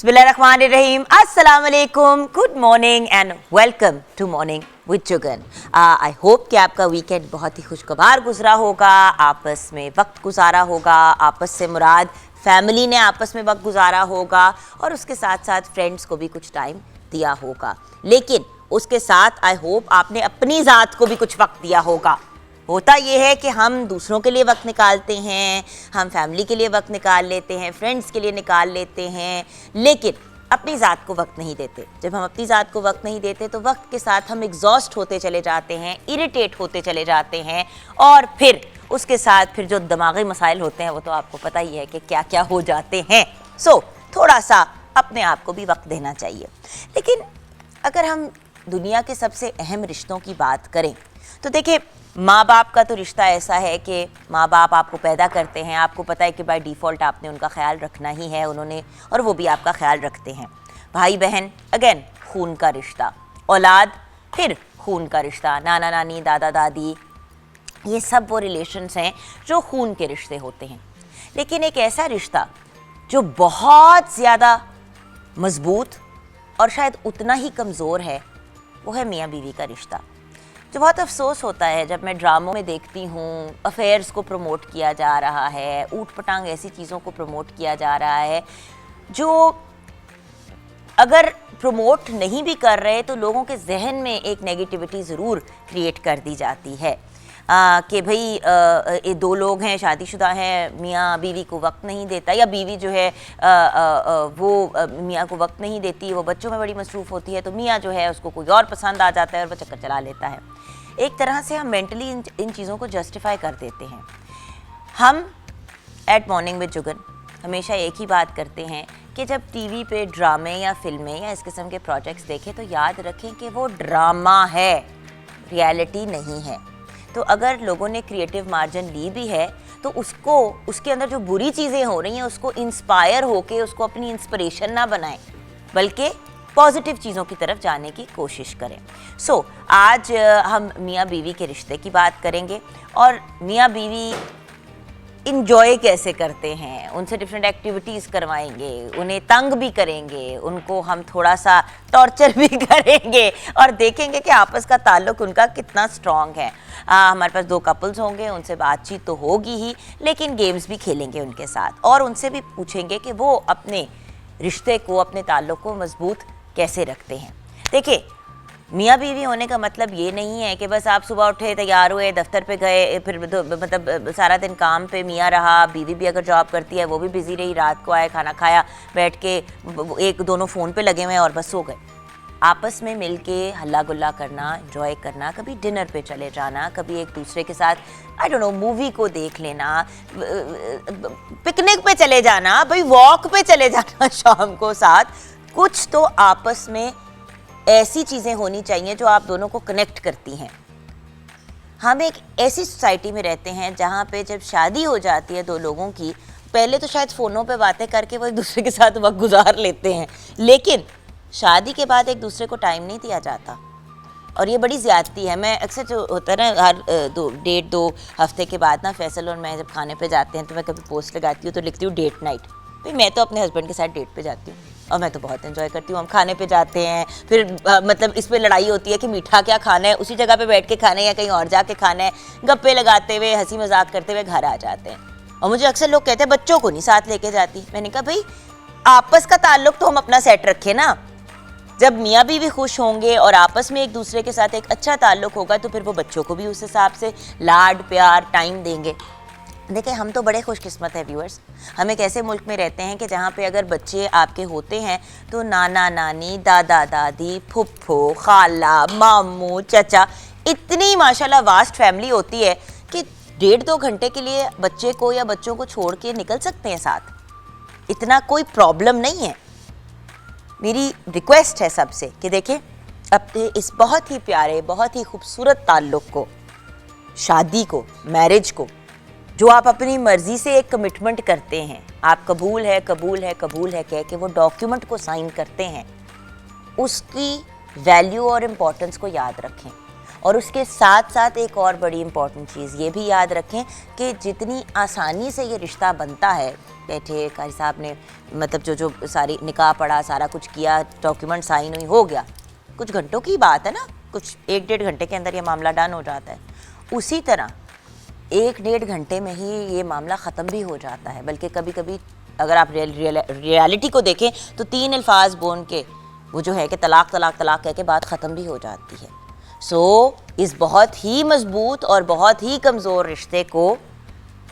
बिस्मिल्लाहिर्रहमानिर्रहीम, अस्सलाम वालेकुम, good morning and welcome to morning with Jugan. I hope कि आपका वीकेंड बहुत ही खुशगवार गुजरा होगा, आपस में वक्त गुजारा होगा, आपस से मुराद फैमिली ने आपस में वक्त गुजारा होगा और उसके साथ साथ फ्रेंड्स को भी कुछ टाइम दिया होगा। लेकिन उसके साथ आई होप आपने अपनी ज़ात को भी कुछ वक्त दिया होगा। होता ये है कि हम दूसरों के लिए वक्त निकालते हैं, हम फैमिली के लिए वक्त निकाल लेते हैं, फ्रेंड्स के लिए निकाल लेते हैं, लेकिन अपनी ज़ात को वक्त नहीं देते। जब हम अपनी ज़ात को वक्त नहीं देते तो वक्त के साथ हम एग्जॉस्ट होते चले जाते हैं, इरिटेट होते चले जाते हैं और फिर उसके साथ फिर जो दिमागी मसाइल होते हैं वो तो आपको पता ही है कि क्या क्या हो जाते हैं। सो थोड़ा सा अपने आप को भी वक्त देना चाहिए। लेकिन अगर हम दुनिया के सबसे अहम रिश्तों की बात करें तो देखिए, माँ बाप का तो रिश्ता ऐसा है कि माँ बाप आपको पैदा करते हैं, आपको पता है कि बाय डिफ़ॉल्ट आपने उनका ख्याल रखना ही है उन्होंने, और वो भी आपका ख्याल रखते हैं। भाई बहन अगेन खून का रिश्ता, औलाद फिर खून का रिश्ता, नाना नानी दादा दादी, ये सब वो रिलेशन्स हैं जो खून के रिश्ते होते हैं। लेकिन एक ऐसा रिश्ता जो बहुत ज़्यादा मज़बूत और शायद उतना ही कमज़ोर है वो है मियाँ बीवी का रिश्ता। जो बहुत अफसोस होता है जब मैं ड्रामों में देखती हूँ अफेयर्स को प्रमोट किया जा रहा है, ऊट पटांग ऐसी चीज़ों को प्रमोट किया जा रहा है जो अगर प्रमोट नहीं भी कर रहे तो लोगों के जहन में एक नेगेटिविटी ज़रूर क्रिएट कर दी जाती है कि भाई ये दो लोग हैं, शादीशुदा हैं, मियाँ बीवी को वक्त नहीं देता, या बीवी जो है वो मियाँ को वक्त नहीं देती, वो बच्चों में बड़ी मसरूफ़ होती है, तो मियाँ जो है उसको कोई और पसंद आ जाता है और वो चक्कर चला लेता है। एक तरह से हम मेंटली इन चीज़ों को जस्टिफाई कर देते हैं। हम एट मॉर्निंग विद जुगन हमेशा एक ही बात करते हैं कि जब टीवी पे ड्रामे या फिल्में या इस किस्म के प्रोजेक्ट्स देखें तो याद रखें कि वो ड्रामा है, रियलिटी नहीं है। तो अगर लोगों ने क्रिएटिव मार्जिन ली भी है तो उसको, उसके अंदर जो बुरी चीज़ें हो रही हैं उसको इंस्पायर होके उसको अपनी इंस्पिरेशन ना बनाएं, बल्कि पॉजिटिव चीज़ों की तरफ जाने की कोशिश करें। सो आज हम मियाँ बीवी के रिश्ते की बात करेंगे और मियाँ बीवी इंजॉय कैसे करते हैं, उनसे डिफरेंट एक्टिविटीज़ करवाएंगे, उन्हें तंग भी करेंगे, उनको हम थोड़ा सा टॉर्चर भी करेंगे और देखेंगे कि आपस का ताल्लुक उनका कितना स्ट्रॉन्ग है। हमारे पास दो कपल्स होंगे, उनसे बातचीत तो होगी ही, लेकिन गेम्स भी खेलेंगे उनके साथ और उनसे भी पूछेंगे कि वो अपने रिश्ते को, अपने ताल्लुक को मजबूत कैसे रखते हैं। देखिए, मियाँ बीवी होने का मतलब ये नहीं है कि बस आप सुबह उठे, तैयार हुए, दफ्तर पे गए, फिर मतलब सारा दिन काम पे मियाँ रहा, बीवी भी अगर जॉब करती है वो भी बिज़ी रही, रात को आए, खाना खाया, बैठ के एक दोनों फ़ोन पे लगे हुए हैं और बस सो गए। आपस में मिल के हल्ला गुल्ला करना, एंजॉय करना, कभी डिनर पे चले जाना, कभी एक दूसरे के साथ आई डोंट नो मूवी को देख लेना, पिकनिक पे चले जाना, भाई वॉक पे चले जाना शाम को साथ, कुछ तो आपस में ऐसी चीज़ें होनी चाहिए जो आप दोनों को कनेक्ट करती हैं। हम एक ऐसी सोसाइटी में रहते हैं जहाँ पे जब शादी हो जाती है दो लोगों की, पहले तो शायद फ़ोनों पे बातें करके वो एक दूसरे के साथ वक्त गुजार लेते हैं, लेकिन शादी के बाद एक दूसरे को टाइम नहीं दिया जाता और ये बड़ी ज़्यादती है। मैं अक्सर जो होता है ना, हर 1.5-2 हफ्ते के बाद ना फैसल और मैं जब खाने पे जाते हैं तो मैं कभी पोस्ट लगाती हूँ तो लिखती हूँ डेट नाइट। भाई मैं तो अपने हस्बैंड के साथ डेट पे जाती हूँ और मैं तो बहुत एंजॉय करती हूँ। हम खाने पे जाते हैं, फिर मतलब इस पे लड़ाई होती है कि मीठा क्या खाना है, उसी जगह पे बैठ के खाना है या कहीं और जाके खाना है, गप्पे लगाते हुए हंसी मजाक करते हुए घर आ जाते हैं। और मुझे अक्सर लोग कहते हैं बच्चों को नहीं साथ लेके जाती। मैंने कहा भाई आपस का ताल्लुक तो हम अपना सेट रखें ना। जब मियाँ बीवी खुश होंगे और आपस में एक दूसरे के साथ एक अच्छा ताल्लुक होगा तो फिर वो बच्चों को भी उस हिसाब से लाड प्यार टाइम देंगे। देखिए, हम तो बड़े खुशकिस्मत हैं व्यूअर्स, हम एक ऐसे मुल्क में रहते हैं कि जहाँ पे अगर बच्चे आपके होते हैं तो नाना नानी, दादा दादी, फुफ्फो, खाला, मामू, चचा, इतनी माशाल्लाह वास्ट फैमिली होती है कि 1.5-2 घंटे के लिए बच्चे को या बच्चों को छोड़ के निकल सकते हैं साथ, इतना कोई प्रॉब्लम नहीं है। मेरी रिक्वेस्ट है सबसे कि देखिए, अपने इस बहुत ही प्यारे, बहुत ही खूबसूरत ताल्लुक़ को, शादी को, मैरिज को, जो आप अपनी मर्जी से एक कमिटमेंट करते हैं, आप कबूल है कबूल है कबूल है कह के वो डॉक्यूमेंट को साइन करते हैं, उसकी वैल्यू और इम्पोर्टेंस को याद रखें। और उसके साथ साथ एक और बड़ी इम्पॉर्टेंट चीज़ ये भी याद रखें कि जितनी आसानी से ये रिश्ता बनता है, बैठे कारी साहब ने मतलब जो सारी निकाह पढ़ा, सारा कुछ किया, डॉक्यूमेंट साइन हुई, हो गया, कुछ घंटों की बात है ना, कुछ 1-1.5 घंटे के अंदर ये मामला डन हो जाता है। उसी तरह 1-1.5 घंटे में ही ये मामला ख़त्म भी हो जाता है। बल्कि कभी कभी अगर आप रियलिटी को देखें तो 3 अल्फाज बोल के वो जो है कि तलाक तलाक तलाक कह के बात ख़त्म भी हो जाती है। सो इस बहुत ही मजबूत और बहुत ही कमज़ोर रिश्ते को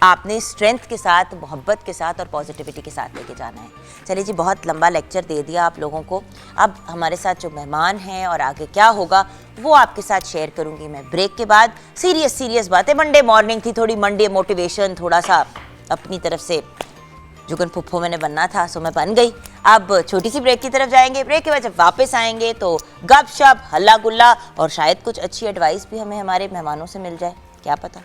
आपने स्ट्रेंथ के साथ, मोहब्बत के साथ और पॉजिटिविटी के साथ लेके जाना है। चलिए जी, बहुत लंबा लेक्चर दे दिया आप लोगों को। अब हमारे साथ जो मेहमान हैं और आगे क्या होगा वो आपके साथ शेयर करूंगी मैं ब्रेक के बाद। सीरियस बातें, मंडे मॉर्निंग थी, थोड़ी मंडे मोटिवेशन, थोड़ा सा अपनी तरफ से जुगन फुफ्फो मैंने बनना था, सो मैं बन गई। अब छोटी सी ब्रेक की तरफ जाएंगे, ब्रेक के बाद जब वापस आएंगे तो गपशप, हल्ला गुल्ला और शायद कुछ अच्छी एडवाइस भी हमें हमारे मेहमानों से मिल जाए, क्या पता।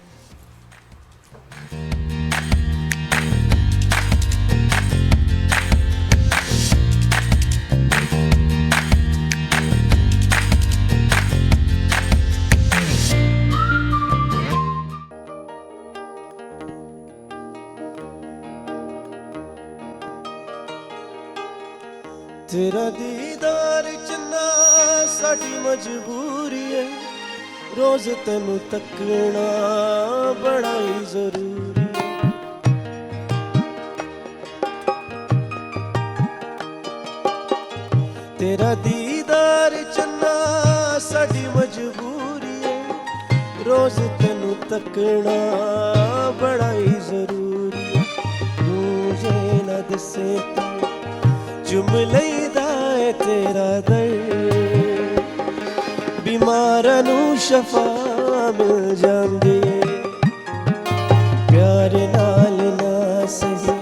तेरा दीदार चन्ना साडी मजबूरी है, रोज तेनू तकना बड़ा ही जरूरी है। तेरा दीदार चन्ना साडी मजबूरी है, रोज तेनू तकना बड़ा ही जरूरी है। तुझे न दसे जुमलेदा है तेरा दर्द, बीमारां नूं शफा मिल जांदी है। प्यार नाल ना सही,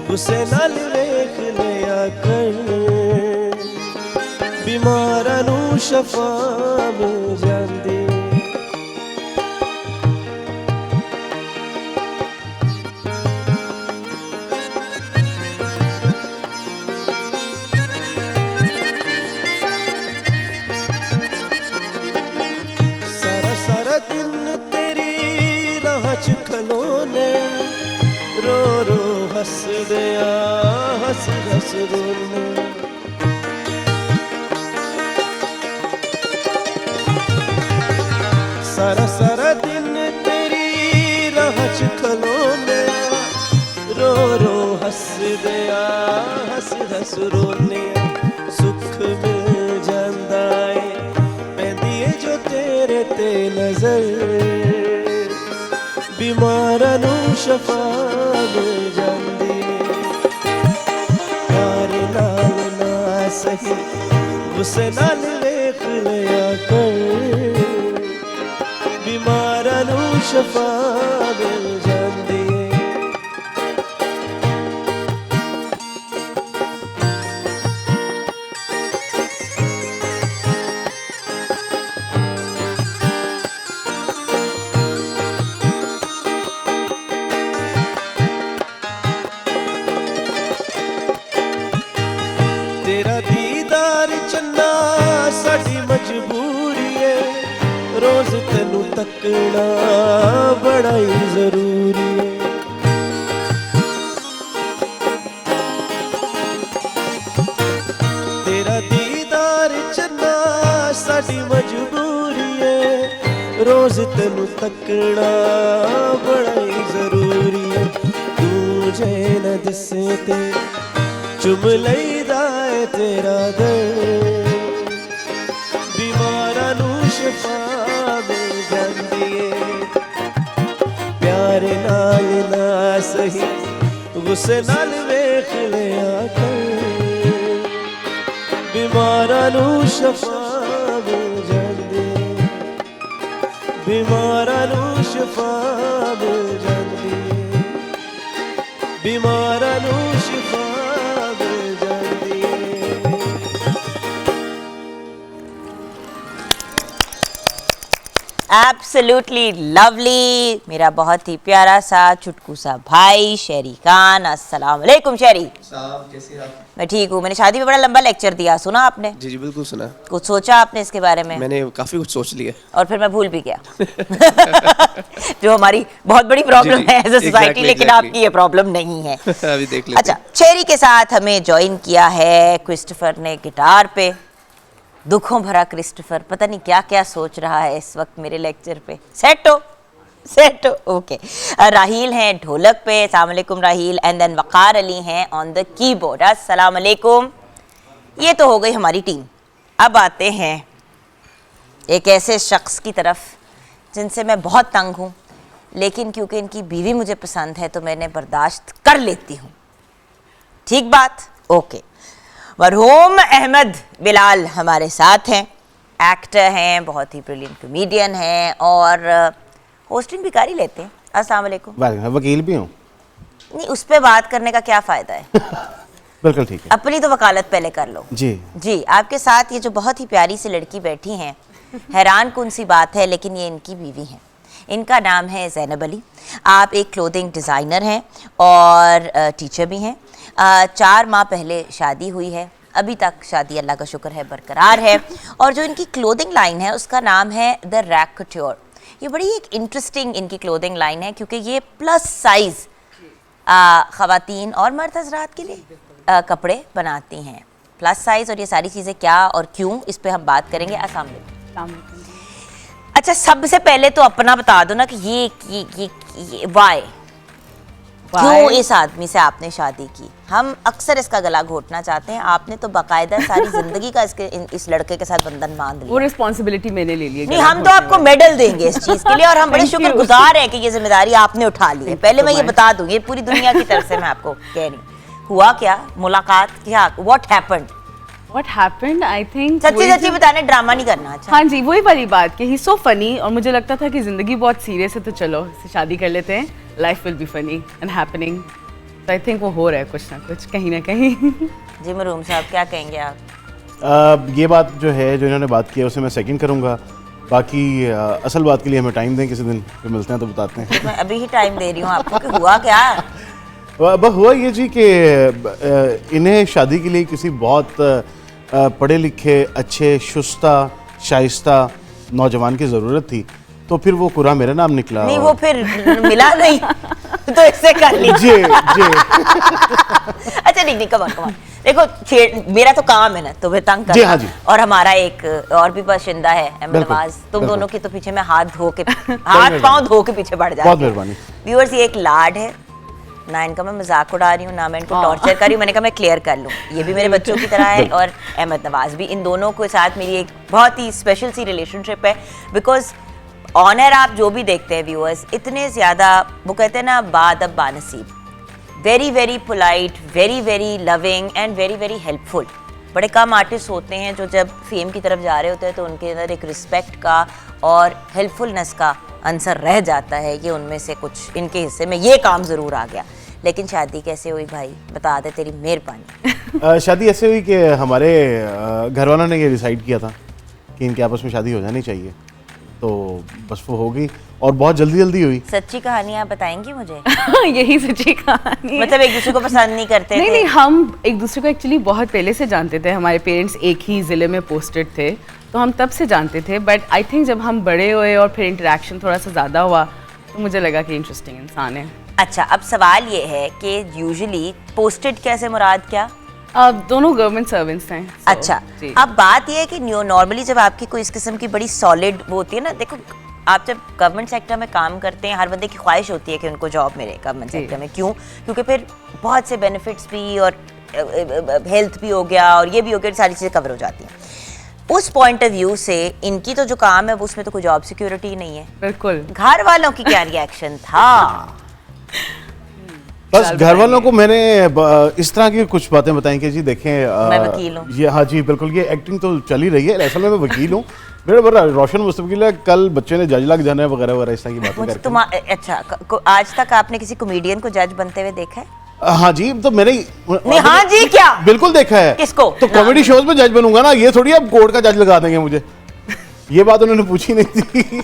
गुस्से नाल वेख लिया कर, बीमारां नूं शफा मिल जांदी है। रो रो हस दिया, हस हस रोने। सारा सारा दिन तेरी राह च खलोने, रो रो हस दिया, हस हस रोने। सुख मिल जांदा है पैंदी है जो तेरे ते नजर, बीमारां नूं शफा मिल जांदी है। प्यार नाल ना सही, गुस्से नाल वेख लिया कर, बीमारां नूं शफा मिल जांदी है। तेरा दीदार चन्ना साडी मजबूरी है, रोज तेनू तकना बड़ा ही जरूरी है। तेरा दीदार चन्ना साडी मजबूरी है, रोज तेनू तकना बड़ा ही जरूरी है। तुझे न दिसे ते चुम लईदा है तेरा दर्द, बीमारां नूं शफा मिल जांदी है। प्यार नाल ना सही, गुस्से नाल वेख लिया कर, बीमारां नूं शफा मिल जांदी है। बीमारां नूं शफा मिल जांदी है, बीमारां नूं शफा मिल जांदी है। एब्सोल्युटली लवली, मेरा बहुत ही प्यारा सा चुटकू सा भाई शेरी खान। अस्सलाम वालेकुम शेरी साहब, कैसे हैं आप? मैं ठीक हूँ। मैंने शादी में बड़ा लंबा लेक्चर दिया, सुना आपने? जी जी बिल्कुल सुना। कुछ सोचा आपने इसके बारे में? मैंने काफी कुछ सोच लिया। और फिर मैं भूल भी गया जो हमारी बहुत बड़ी प्रॉब्लम है एज अ सोसाइटी, लेकिन आपकी ये प्रॉब्लम नहीं है। अभी देख लेते अच्छा, शेरी के साथ हमें ज्वाइन किया है क्रिस्टोफर ने गिटार पे। दुखों भरा क्रिस्टोफर पता नहीं क्या क्या सोच रहा है इस वक्त मेरे लेक्चर पे। सेट हो ओके। राहील हैं ढोलक पे, अस्सलाम वालेकुम राहील। एंड देन वकार अली हैं ऑन द कीबोर्ड। अस्सलाम वालेकुम। ये तो हो गई हमारी टीम। अब आते हैं एक ऐसे शख्स की तरफ जिनसे मैं बहुत तंग हूँ, लेकिन क्योंकि इनकी बीवी मुझे पसंद है तो मैंने बर्दाश्त कर लेती हूँ। ठीक बात? ओके। मरहूम अहमद बिलाल हमारे साथ हैं, एक्टर हैं, बहुत ही ब्रिलियंट कॉमेडियन हैं और होस्टिंग भी कर ही लेते हैं। अस्सलाम वालेकुम। मैं वकील भी हूँ। नहीं, उस पे बात करने का क्या फ़ायदा है? बिल्कुल ठीक है। अपनी तो वकालत पहले कर लो। जी, आपके साथ ये जो बहुत ही प्यारी सी लड़की बैठी हैं, हैरान कुन सी बात है, लेकिन ये इनकी बीवी हैं। इनका नाम है ज़ैनब अली। आप एक क्लोथिंग डिज़ाइनर हैं और टीचर भी हैं। 4 माह पहले शादी हुई है, अभी तक शादी अल्लाह का शुक्र है बरकरार है। और जो इनकी क्लोथिंग लाइन है उसका नाम है द रैक कट्योर। ये बड़ी एक इंटरेस्टिंग इनकी क्लोथिंग लाइन है क्योंकि ये प्लस साइज़ ख़वातीन और मर्द हज़रात के लिए कपड़े बनाती हैं। प्लस साइज़ और ये सारी चीज़ें क्या और क्यों, इस पर हम बात करेंगे। अस्सलाम वालेकुम। अच्छा, सबसे पहले तो अपना बता दो ना कि ये वाई क्यों इस आदमी से आपने शादी की? हम अक्सर इसका गला घोटना चाहते हैं, आपने तो बाकायदा सारी जिंदगी का इस लड़के के साथ बंधन बांध लिया। वो रिस्पॉन्सिबिलिटी मैंने ले ली है। नहीं, हम तो आपको मेडल देंगे इस चीज के लिए और हम बड़े शुक्रगुजार हैं कि ये जिम्मेदारी आपने उठा ली है। पहले मैं ये बता दूं, ये पूरी दुनिया की तरफ से मैं आपको कह रही हूँ। हुआ क्या, मुलाकात क्या, व्हाट हैपेंड? आई थिंक सच्ची बताने, ड्रामा नहीं करना। अच्छा, हाँ जी, वही वाली बात कि ही सो फनी और मुझे लगता था कि जिंदगी बहुत सीरियस है तो चलो इससे शादी कर लेते हैं, life will be funny and happening. तो आई थिंक वो हो रहा है कुछ ना कुछ कहीं ना कहीं। जी मरूम साहब, क्या कहेंगे आप? ये बात जो है, जो इन्होंने बात की है उसे मैं सेकंड करूंगा। बाकी असल बात के लिए हमें टाइम दें, किसी दिन फिर मिलते हैं तो बताते हैं। मैं अभी ही टाइम दे रही हूँ आपको कि हुआ क्या। बस हुआ ये जी कि इन्हें शादी के लिए किसी बहुत पढ़े लिखे अच्छे शुस्ता शाइस्ता नौजवान की ज़रूरत थी, तो फिर वो कुरा मेरा नाम निकला। नहीं, वो फिर मिला नहीं तो इससे कर लीजिए। जी अच्छा नहीं, कमान देखो, मेरा तो काम है ना तुम्हें तंग करना। जी हाँ जी। और हमारा एक और भी बाशिंदा है अहमद नवाज, तुम दोनों की तो पीछे मैं हाथ पांव धो के पीछे बढ़ जाती हूँ। बहुत मेहरबानी। व्यूअर्स, ये एक लाड है ना, इनका मैं मजाक उड़ा रही हूँ ना मैं इनको टॉर्चर कर रही हूँ। मैंने कहा मैं क्लियर कर लूँ, ये भी मेरे बच्चों की तरह है और अहमद नवाज भी। इन दोनों के साथ मेरी एक बहुत ही स्पेशल सी रिलेशनशिप है बिकॉज ऑनर आप जो भी देखते हैं व्यूअर्स, इतने ज़्यादा, वो कहते हैं ना, बादब बानसीब, very very polite, very very loving and very very helpful. बड़े कम आर्टिस्ट होते हैं जो जब फेम की तरफ जा रहे होते हैं तो उनके अंदर एक रिस्पेक्ट का और हेल्पफुलनेस का आंसर रह जाता है। ये उनमें से कुछ इनके हिस्से में ये काम ज़रूर आ गया। लेकिन शादी कैसे हुई भाई, बता दे, तेरी मेहरबानी। शादी ऐसे हुई कि हमारे घर वालों ने ये डिसाइड किया था कि इनके आपस में शादी हो जानी चाहिए, तो बस वो हो गई और बहुत जल्दी हुई। सच्ची कहानी आप बताएंगी मुझे? यही सच्ची कहानी है। मतलब एक दूसरे को पसंद नहीं करते थे? नहीं, हम एक दूसरे को एक्चुअली बहुत पहले से जानते थे। हमारे पेरेंट्स एक ही ज़िले में पोस्टेड थे तो हम तब से जानते थे। बट आई थिंक जब हम बड़े हुए और फिर इंटरेक्शन थोड़ा सा ज़्यादा हुआ तो मुझे लगा कि इंटरेस्टिंग इंसान है। अच्छा, अब सवाल ये है कि यूजुअली पोस्टेड कैसे मुराद क्या? अब दोनों गवर्नमेंट सर्वेंट्स हैं। अच्छा, अब बात यह है कि नॉर्मली जब आपकी कोई इस किस्म की बड़ी सॉलिड वो होती है ना, देखो आप जब गवर्नमेंट सेक्टर में काम करते हैं, हर बंदे की ख्वाहिश होती है कि उनको जॉब मिले गवर्नमेंट सेक्टर में। क्यों? क्योंकि फिर बहुत से बेनिफिट्स भी और हेल्थ भी हो गया और ये भी हो गया, सारी चीज़ें कवर हो जाती हैं। उस पॉइंट ऑफ व्यू से इनकी तो जो काम है वो उसमें तो कोई जॉब सिक्योरिटी नहीं है। बिल्कुल। घर वालों की क्या रिएक्शन था? बस घर वालों को मैंने इस तरह की कुछ बातें बताई कि जी देखें, मैं वकील हूँ। ये हाँ जी बिल्कुल, ये एक्टिंग तो चल ही रही है, असल में मैं वकील हूँ। मेरा बड़ा रोशन मुस्तकिल है, कल बच्चे ने जज लग जाना है वगैरह वगैरह इस तरह की बातें करके। अच्छा, आज तक आपने किसी कॉमेडियन को जज बनते हुए देखा है? हाँ जी, तो मैंने नहीं, हाँ जी क्या? बिल्कुल देखा है। किसको? तो कॉमेडी शोज में जज बनूंगा ना, ये थोड़ी अब कोर्ट का जज लगा देंगे मुझे। ये बात उन्होंने पूछी नहीं थी।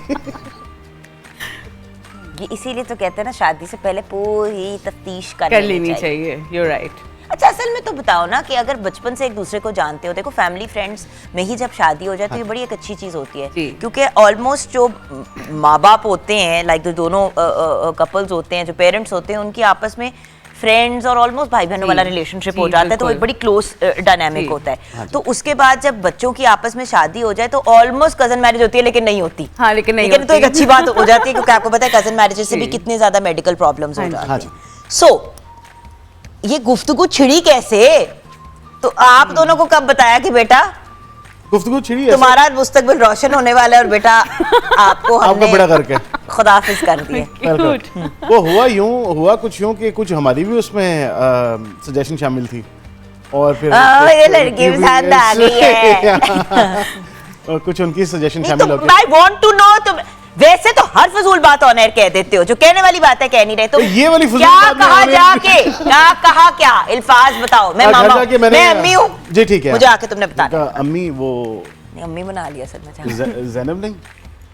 ये इसीलिए तो कहते हैं ना शादी से पहले पूरी तफ्तीश कर लेनी चाहिए। You're right. अच्छा, असल में तो बताओ ना कि अगर बचपन से एक दूसरे को जानते हो, देखो फैमिली फ्रेंड्स में ही जब शादी हो जाए तो ये बड़ी एक अच्छी चीज होती है, जी। क्योंकि ऑलमोस्ट जो माँ बाप होते हैं, लाइक जो दोनों कपल्स होते हैं, जो पेरेंट्स होते हैं, उनकी आपस में फ्रेंड्स और ऑलमोस्ट भाई बहनों वाला रिलेशनशिप हो जाता है, तो एक बड़ी क्लोज डायनामिक होता है। तो उसके बाद जब बच्चों की आपस में शादी हो जाए तो ऑलमोस्ट कजन मैरिज होती है, लेकिन नहीं होती। हाँ, लेकिन नहीं तो एक होती। अच्छी बात हो जाती है, क्योंकि आपको पता है कजन मैरिजेस से भी कितने ज्यादा मेडिकल प्रॉब्लम्स हो जाते हैं। सो ये गुफ्तगू छिड़ी कैसे? तो आप दोनों को कब बताया कि बेटा गुफ्तगू छिड़ी तुम्हारा मुस्तकबिल रोशन होने वाला है और बेटा आपको हमने बड़ा करके खुदाफिज कर दिए? वो हुआ कुछ यूं कि कुछ हमारी भी उसमें सजेशन शामिल थी, और फिर ये लड़की पसंद आ गई है। और कुछ उनकी सजेशन शामिल हो गई। आई वांट टू नो, तुम वैसे तो हर फजूल बात ऑन एयर कह देते हो, जो कहने वाली बात है कह नहीं रहे। तो ये वाली फजूल क्या बात कहा मैं जाके, क्या कहा, क्या अल्फाज बताओ? मैं मामा हूं, मैं अम्मी हूँ जी, ठीक है, मुझे आके तुमने बताया। अम्मी वो अम्मी बना लिया सर में। ज़ैनब नहीं,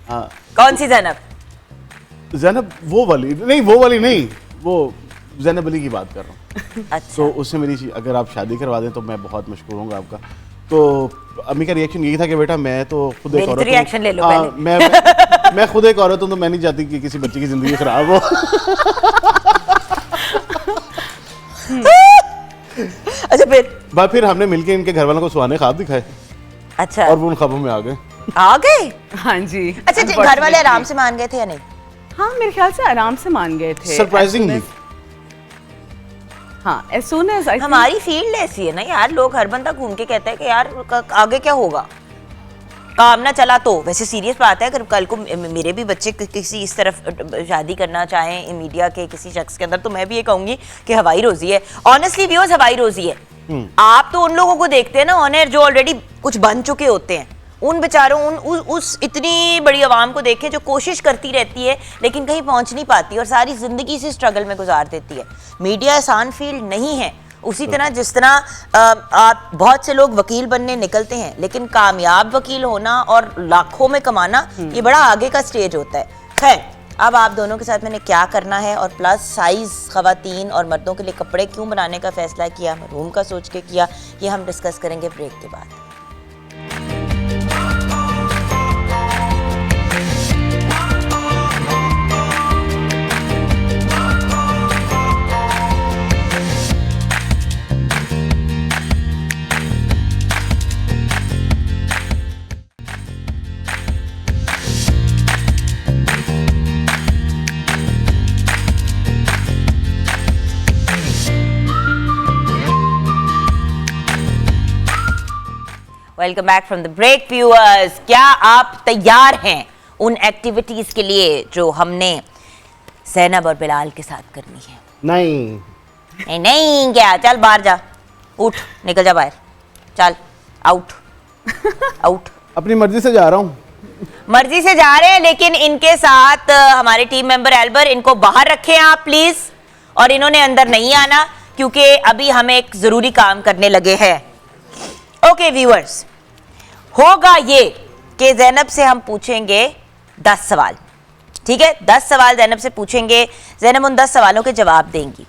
हाँ कौन सी ज़ैनब? ज़ैनब वो वाली नहीं, वो ज़ैनब अली की बात कर रहा हूँ। अच्छा, तो उससे मेरी अगर आप शादी करवा दें तो मैं बहुत मशकूर होऊंगा आपका। तो अम्मी का रिएक्शन यही था कि बेटा मैं तो खुद एक औरत हूँ, रिएक्शन ले लो पहले। मैं खुद एक औरत हूँ, तो मैं नहीं चाहती कि किसी बच्चे की जिंदगी खराब हो। अच्छा, फिर हमने मिलके इनके घर वालों को सुहाने ख्वाब दिखाए। अच्छा, और वो उन ख्वाबों में आ गए। हाँ जी। अच्छा, घर वाले आराम से मान गए थे या नहीं? हाँ, मेरे ख्याल से आराम से मान गए थे। सरप्राइजिंगली। हाँ, as soon as I हमारी फील्ड ऐसी है ना यार, लोग हर बंदा घूम के कहता है कि यार आगे क्या होगा, काम ना चला तो। वैसे सीरियस बात है, अगर कल को मेरे भी बच्चे किसी इस तरफ शादी करना चाहें मीडिया के किसी शख्स के अंदर, तो मैं भी ये कहूंगी कि हवाई रोजी है। ऑनेस्टली व्यूअर्स, हवाई रोजी है। आप तो उन लोगों को देखते हैं ना ऑन एयर जो ऑलरेडी कुछ बन चुके होते हैं, उन बेचारों उस इतनी बड़ी आवाम को देखें जो कोशिश करती रहती है लेकिन कहीं पहुंच नहीं पाती और सारी जिंदगी से स्ट्रगल में गुजार देती है। मीडिया आसान फील्ड नहीं है। उसी तरह जिस तरह आप बहुत से लोग वकील बनने निकलते हैं, लेकिन कामयाब वकील होना और लाखों में कमाना ये बड़ा आगे का स्टेज होता है। खैर, अब आप दोनों के साथ मैंने क्या करना है और प्लस साइज ख़वातीन और मर्दों के लिए कपड़े क्यों बनाने का फैसला किया, मरहूम का सोच के किया, ये हम डिस्कस करेंगे ब्रेक के बाद। Welcome back from the break viewers. क्या आप तैयार हैं उन एक्टिविटीज के लिए जो हमने ज़ैनब और बिलाल के साथ करनी है? नहीं क्या, चल बाहर जा, उठ, निकल जा बाहर, चल आउट। अपनी मर्जी से जा रहा हूँ। मर्जी से जा रहे हैं, लेकिन इनके साथ हमारे टीम मेंबर एल्बर, इनको बाहर रखें आप प्लीज, और इन्होंने अंदर नहीं आना क्योंकि अभी हम एक जरूरी काम करने लगे हैं। ओके व्यूअर्स, होगा ये कि ज़ैनब से हम पूछेंगे 10 सवाल, ठीक है? 10 सवाल ज़ैनब से पूछेंगे, ज़ैनब उन 10 सवालों के जवाब देंगी,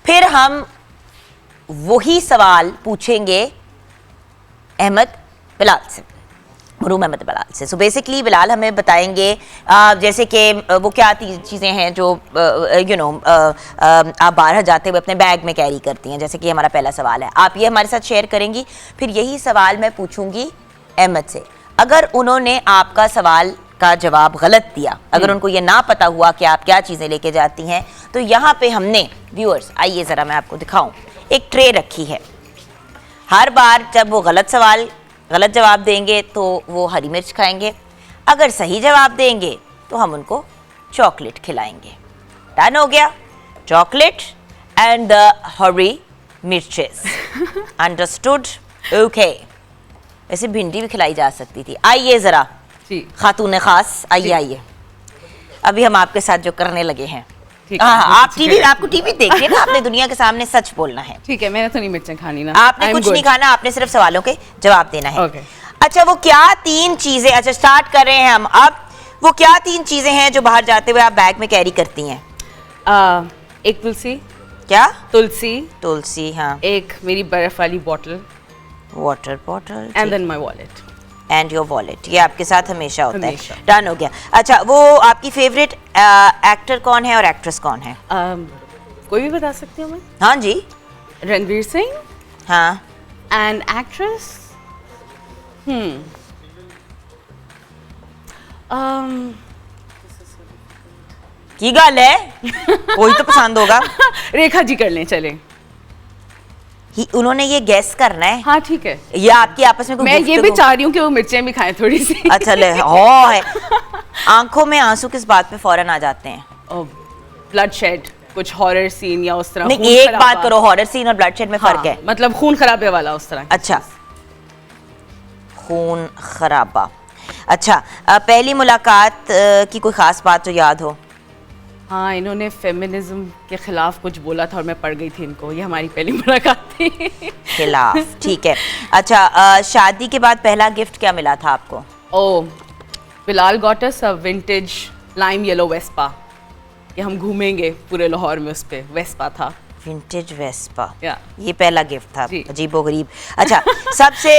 फिर हम वही सवाल पूछेंगे अहमद बिलाल से, मरूम अहमद बिलाल से। सो बेसिकली बिलाल हमें बताएंगे जैसे कि वो क्या चीज़ें हैं जो आप बाहर जाते हुए अपने बैग में कैरी करती हैं। जैसे कि हमारा पहला सवाल है, आप ये हमारे साथ शेयर करेंगी, फिर यही सवाल मैं पूछूंगी अहमद से। अगर उन्होंने आपका सवाल का जवाब गलत दिया, अगर उनको ये ना पता हुआ कि आप क्या चीज़ें लेके जाती हैं, तो यहाँ पे हमने व्यूअर्स, आइए ज़रा मैं आपको दिखाऊं, एक ट्रे रखी है। हर बार जब वो गलत जवाब देंगे तो वो हरी मिर्च खाएंगे, अगर सही जवाब देंगे तो हम उनको चॉकलेट खिलाएंगे। डन हो गया? चॉकलेट एंड द हरी मिर्चेस, अंडरस्टूड? ओके। वैसे भिंडी भी खिलाई जा सकती थी। आइए ज़रा खातून खास, आइए। अभी हम आपके साथ जो करने लगे हैं, आपको टीवी देखिए ना, आपने दुनिया के सामने सच बोलना है। ठीक है, मैंने तो नहीं मिर्चें खानी ना। आपने कुछ नहीं खाना, आपने सिर्फ सवालों के जवाब देना है। अच्छा वो क्या 3 चीजें, अच्छा स्टार्ट कर रहे हैं हम अब, वो क्या 3 चीजें हैं जो बाहर जाते हुए आप बैग में कैरी करती हैं? एक तुलसी, क्या? तुलसी, तुलसी, हाँ। एक मेरी बर्फ वाली bottle, water bottle, and then my wallet. And your wallet, ये आपके साथ हमेशा होता हमेशा। है। डन हो गया। अच्छा वो आपकी फेवरेट एक्टर कौन है और एक्ट्रेस कौन है? कोई भी बता सकती हूँ मैं? हाँ जी। रणवीर सिंह हाँ। एंड एक्ट्रेस की गल है कोई तो पसंद होगा। रेखा जी कर लें, चले। उन्होंने ये गेस करना है हाँ ठीक है। या आपकी आपस में कोई मैं ये भी गुफ्तगू? चाह रही हूँ कि वो मिर्चें भी खाएं थोड़ी सी। अच्छा ले हो है। आंखों में आंसू किस बात पे फौरन आ जाते हैं? ब्लड शेड, कुछ हॉरर सीन या उस तरह। नहीं खून एक खराबा। बात करो, हॉरर सीन और ब्लड शेड में फर्क है। मतलब खून खराबे वाला उस तरह। अच्छा खून खराबा। अच्छा पहली मुलाकात की कोई खास बात जो याद हो? हाँ, इन्होंने फेमिनिज्म के खिलाफ कुछ बोला था और मैं पढ़ गई थी इनको। ये हमारी पहली मुलाकात थी। खिलाफ, ठीक है। अच्छा शादी के बाद पहला गिफ्ट क्या मिला था आपको? ओह, बिलाल गॉट अस अ विंटेज लाइम येलो वेस्पा कि हम घूमेंगे पूरे लाहौर में, उस पे वेस्पा था। विंटेज वेस्पा, या ये पहला गिफ्ट था। जी। अजीबोगरीब। अच्छा सबसे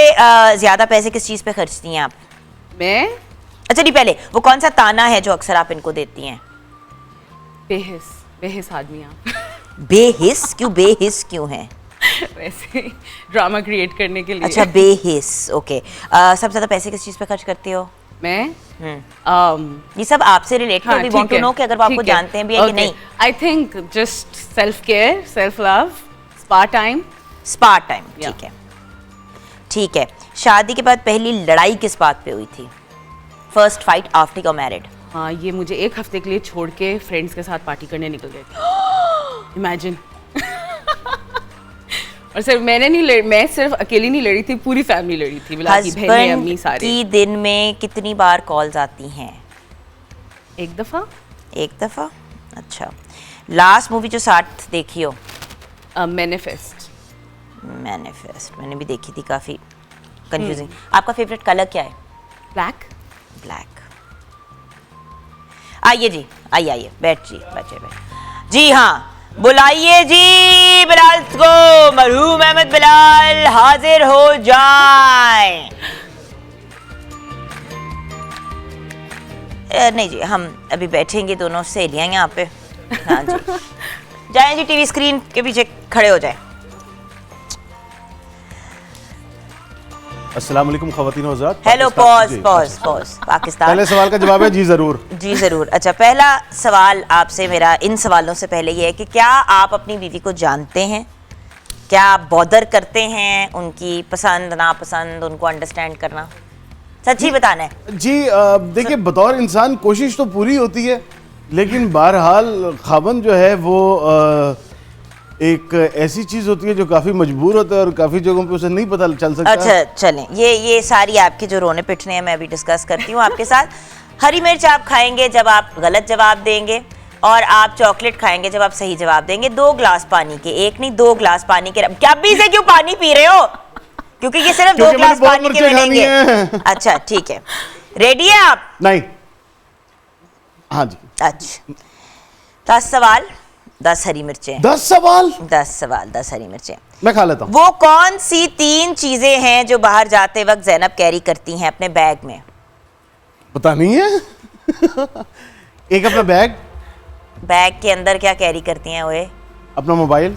ज्यादा पैसे किस चीज पे खर्चती हैं आप? मैं अच्छा नहीं पहले वो कौन सा ताना है जो अक्सर आप इनको देती हैं? बेहिस बेहिस आदमी आप। बेहिस क्यों? बेहिस क्यों है? वैसे ड्रामा क्रिएट करने के लिए। अच्छा बेहिस, ओके। सबसे ज्यादा पैसे किस चीज पे खर्च करती हो? मैं ये सब आपसे रिलेटेड हाँ, वी वांट टू नो कि अगर वो आपको जानते हैं भी है कि नहीं। I think just self care, self love, spa time. Spa time, Yeah. ठीक है ठीक है। शादी के बाद पहली लड़ाई किस बात पे हुई थी? First fight after you married? हाँ, ये मुझे एक हफ्ते के लिए छोड़ के फ्रेंड्स के साथ पार्टी करने निकल गए थे। इमेजिन। और सिर्फ मैंने नहीं लड़ी, मैं सिर्फ अकेली नहीं लड़ी थी, पूरी फैमिली लड़ी थी। बिलाल की बहनें, अम्मी, सारे। की दिन में कितनी बार कॉल्स आती हैं? एक दफा। एक दफा। अच्छा लास्ट मूवी जो साथ देखी हो? मैनिफेस्ट। मैनिफेस्ट मैंने भी देखी थी, काफी कंफ्यूजिंग। आपका फेवरेट कलर क्या है? ब्लैक। ब्लैक। आइए जी, आइए आइए, बैठिए जी। हाँ बुलाइए जी बिलाल को, मरहूम अहमद बिलाल हाजिर हो जाए। नहीं जी, हम अभी बैठेंगे दोनों सहेलियां यहाँ पे। हाँ जी जाएं जी, टीवी स्क्रीन के पीछे खड़े हो जाएं। अस्सलाम वालेकुम ख़वातीन व हज़रात। हेलो, पाकिस्तान- पॉज जी, पॉज पॉज। पाकिस्तान। पहले सवाल का जवाब है जी ज़रूर। जी ज़रूर। अच्छा पहला सवाल आपसे मेरा इन सवालों से पहले ये है कि क्या आप अपनी बीवी को जानते हैं? क्या आप बॉदर करते हैं उनकी पसंद नापसंद, उनको अंडरस्टैंड करना? सच्ची बताना है। जी देखिए, बतौर इंसान कोशिश तो पूरी होती है, लेकिन बहरहाल खावंद जो है वो एक ऐसी चीज़ होती है जो काफ़ी मजबूर होता है और काफ़ी जगहों पे उसे नहीं पता चल सकता। अच्छा चलें, ये सारी आपकी जो रोने पिटने हैं मैं अभी डिस्कस करती हूँ आपके साथ। हरी मिर्च आप खाएंगे जब आप गलत जवाब देंगे, और आप चॉकलेट खाएंगे जब आप सही जवाब देंगे। 2 ग्लास पानी के, एक नहीं 2 ग्लास पानी के। क्या अभी से क्यों पानी पी रहे हो? क्योंकि ये सिर्फ 2 क्योंकि ग्लास मुझे बहुत पानी के मिर्चें खानी मिलेंगे। है। अच्छा ठीक है, रेडी है आप? नहीं। हाँ जी। अच्छा 10 सवाल 10 हरी मिर्चें। 10 सवाल? 10 सवाल 10 हरी मिर्चें। मैं खा लेता हूँ। वो कौन सी 3 चीजें हैं जो बाहर जाते वक्त ज़ैनब कैरी करती हैं अपने बैग में? पता नहीं है। एक अपना बैग, बैग के अंदर क्या कैरी करती हैं ओए? अपना मोबाइल।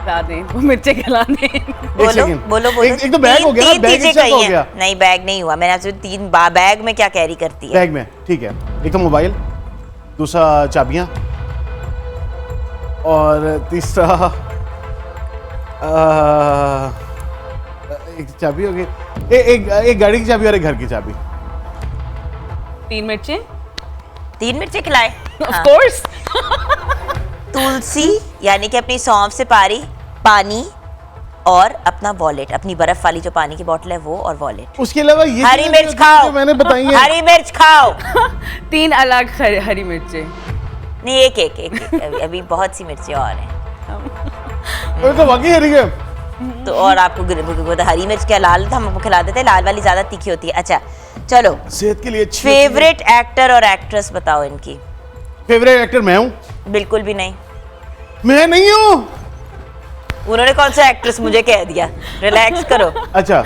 खिला दें, वो मिर्चें खिला दें। बोलो सेकंड। बोलो। एक तो बैग हो गया ना, तीन बैग चीजें इसका कही हो हैं। गया। नहीं बैग नहीं हुआ, मैंने आपसे 3 बैग में क्या कैरी करती है? बैग में, ठीक है। एक तो मोबाइल, दूसरा चाबियां, और तीसरा एक चाबी होगी, एक गाड़ी की चाबी और एक घर की चाबी। 3 मिर्चें। 3 मिर्चें खिलाए? ऑफ हाँ। कोर्स। तुलसी यानी कि अपनी सौंफ से पानी और अपना वॉलेट, अपनी बर्फ वाली जो पानी की बोतल है वो, और वॉलेट। उसके अलावा ये हरी चीजें मिर्च जो खाओ। मैंने बताई है। हरी मिर्च खाओ। 3 अलग हरी मिर्चें। नहीं एक अभी बहुत सी मिर्चें और हैं। वो तो वाकई हरी है। तो और आपको हरी मिर्च क्या लाल था, हम आपको खिला देते हैं, लाल वाली ज्यादा तीखी होती है। अच्छा चलो, सेहत के लिए अच्छी। फेवरेट एक्टर और एक्ट्रेस बताओ इनकी। फेवरेट एक्टर मैं हूँ। बिल्कुल भी नहीं, मैं नहीं हूँ। उन्होंने कौन सा एक्ट्रेस मुझे कह दिया, रिलैक्स करो। अच्छा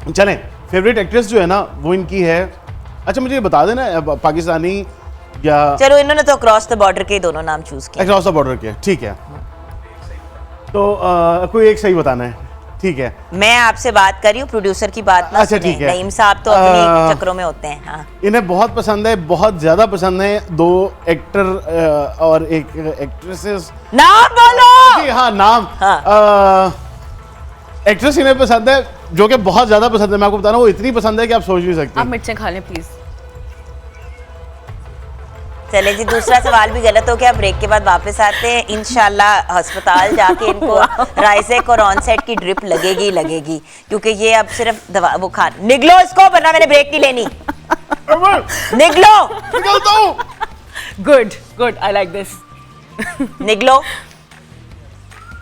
चलें, फेवरेट एक्ट्रेस जो है ना वो इनकी है, अच्छा मुझे बता देना पाकिस्तानी या चलो, इन्होंने तो क्रॉस द बॉर्डर के दोनों नाम चूज किए। अक्रॉस द बॉर्डर के, ठीक है। तो कोई एक सही बताना है, ठीक है। मैं आपसे बात कर रही हूँ, प्रोड्यूसर की बात ना अच्छा, सुने। ठीक है। नईम साहब तो अपने चक्रों में होते हैं। हाँ, इन्हें बहुत पसंद है, बहुत ज्यादा पसंद है, 2 एक्टर और एक एक्ट्रेसेस। नाम बोलो। जी हाँ, नाम। हाँ। एक्ट्रेस इन्हें पसंद है, जो कि बहुत ज्यादा पसंद है। मैं आपको बता रहा हूँ, वो इतनी पसंद है कि आप सोच नहीं सकते। आप मिर्चें खा लें प्लीज। चले जी, दूसरा सवाल भी गलत हो गया। ब्रेक के बाद वापस आते हैं इंशाल्लाह। अस्पताल जाके इनको राइसेक और ऑनसेट की ड्रिप लगेगी, क्योंकि ये अब सिर्फ दवा वो खा। निकलो इसको, वरना मैंने ब्रेक नहीं लेनी। निकलो। निकलता हूँ। Good, I like this. निकलो,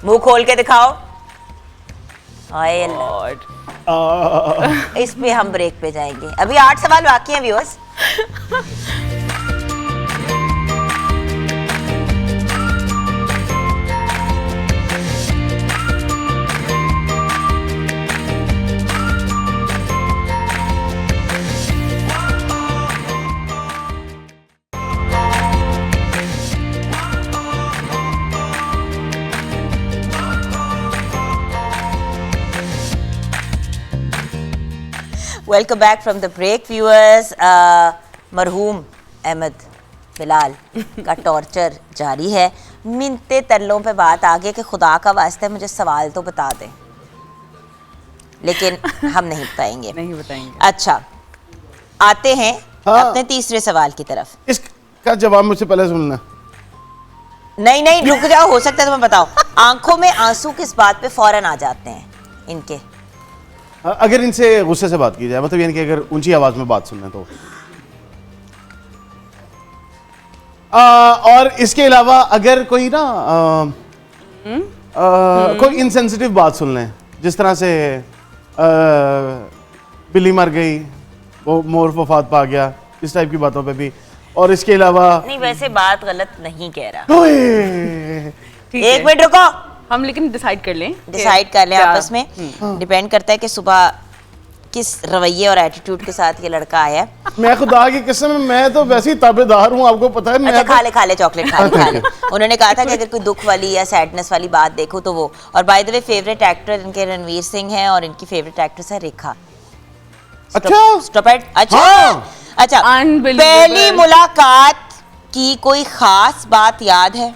मुंह खोल के दिखाओ। हाय अल्लाह। इस पे हम ब्रेक पे जाएंगे। अभी 8 सवाल बाकी हैं viewers. Welcome back from the break viewers. मरहूम अहमद बिलाल का टॉर्चर जारी है। मिनते तरलों पे बात आ गई कि खुदा का वास्ता है मुझे सवाल तो बता दें, लेकिन हम नहीं बताएंगे। नहीं बताएंगे। अच्छा, आते हैं अपने तीसरे सवाल की तरफ। इसका जवाब मुझसे पहले सुनना। नहीं, रुक जाओ, हो सकता है तुम्हें बताओ। आंखों में आंसू किस बात पे फौरन आ जाते हैं इनके? अगर इनसे गुस्से से बात की जाए, मतलब यानी कि अगर ऊंची आवाज में बात सुनना तो। और इसके अलावा अगर कोई ना कोई इनसेंसिटिव बात सुन लें, जिस तरह से बिल्ली मर गई, वो मोर वफात पा गया, इस टाइप की बातों पे भी। और इसके अलावा नहीं, वैसे बात गलत नहीं कह रहा। ठीक एक है। मिनट रुको, हम लेकिन डिसाइड कर लें। डिसाइड कर लें क्या- आपस में। डिपेंड करता है कि सुबह किस रवैये और एटीट्यूड के साथ ये लड़का आया है। मैं खुदा की कसम, मैं तो वैसे ही ताबेदार हूँ, आपको पता है। मैं अच्छा, तो खा ले चॉकलेट, खा ले। उन्होंने कहा था कि अगर कोई दुख वाली या सैडनेस वाली बात देखो तो वो। और bye the way favourite actor इनके रणवीर सिंह हैं और इनकी फेवरेट एक्ट्रेस है रेखा। अच्छा। Stop it. अच्छा, हाँ। अच्छा, Unbelievable। पहली मुलाकात की कोई खास बात याद है?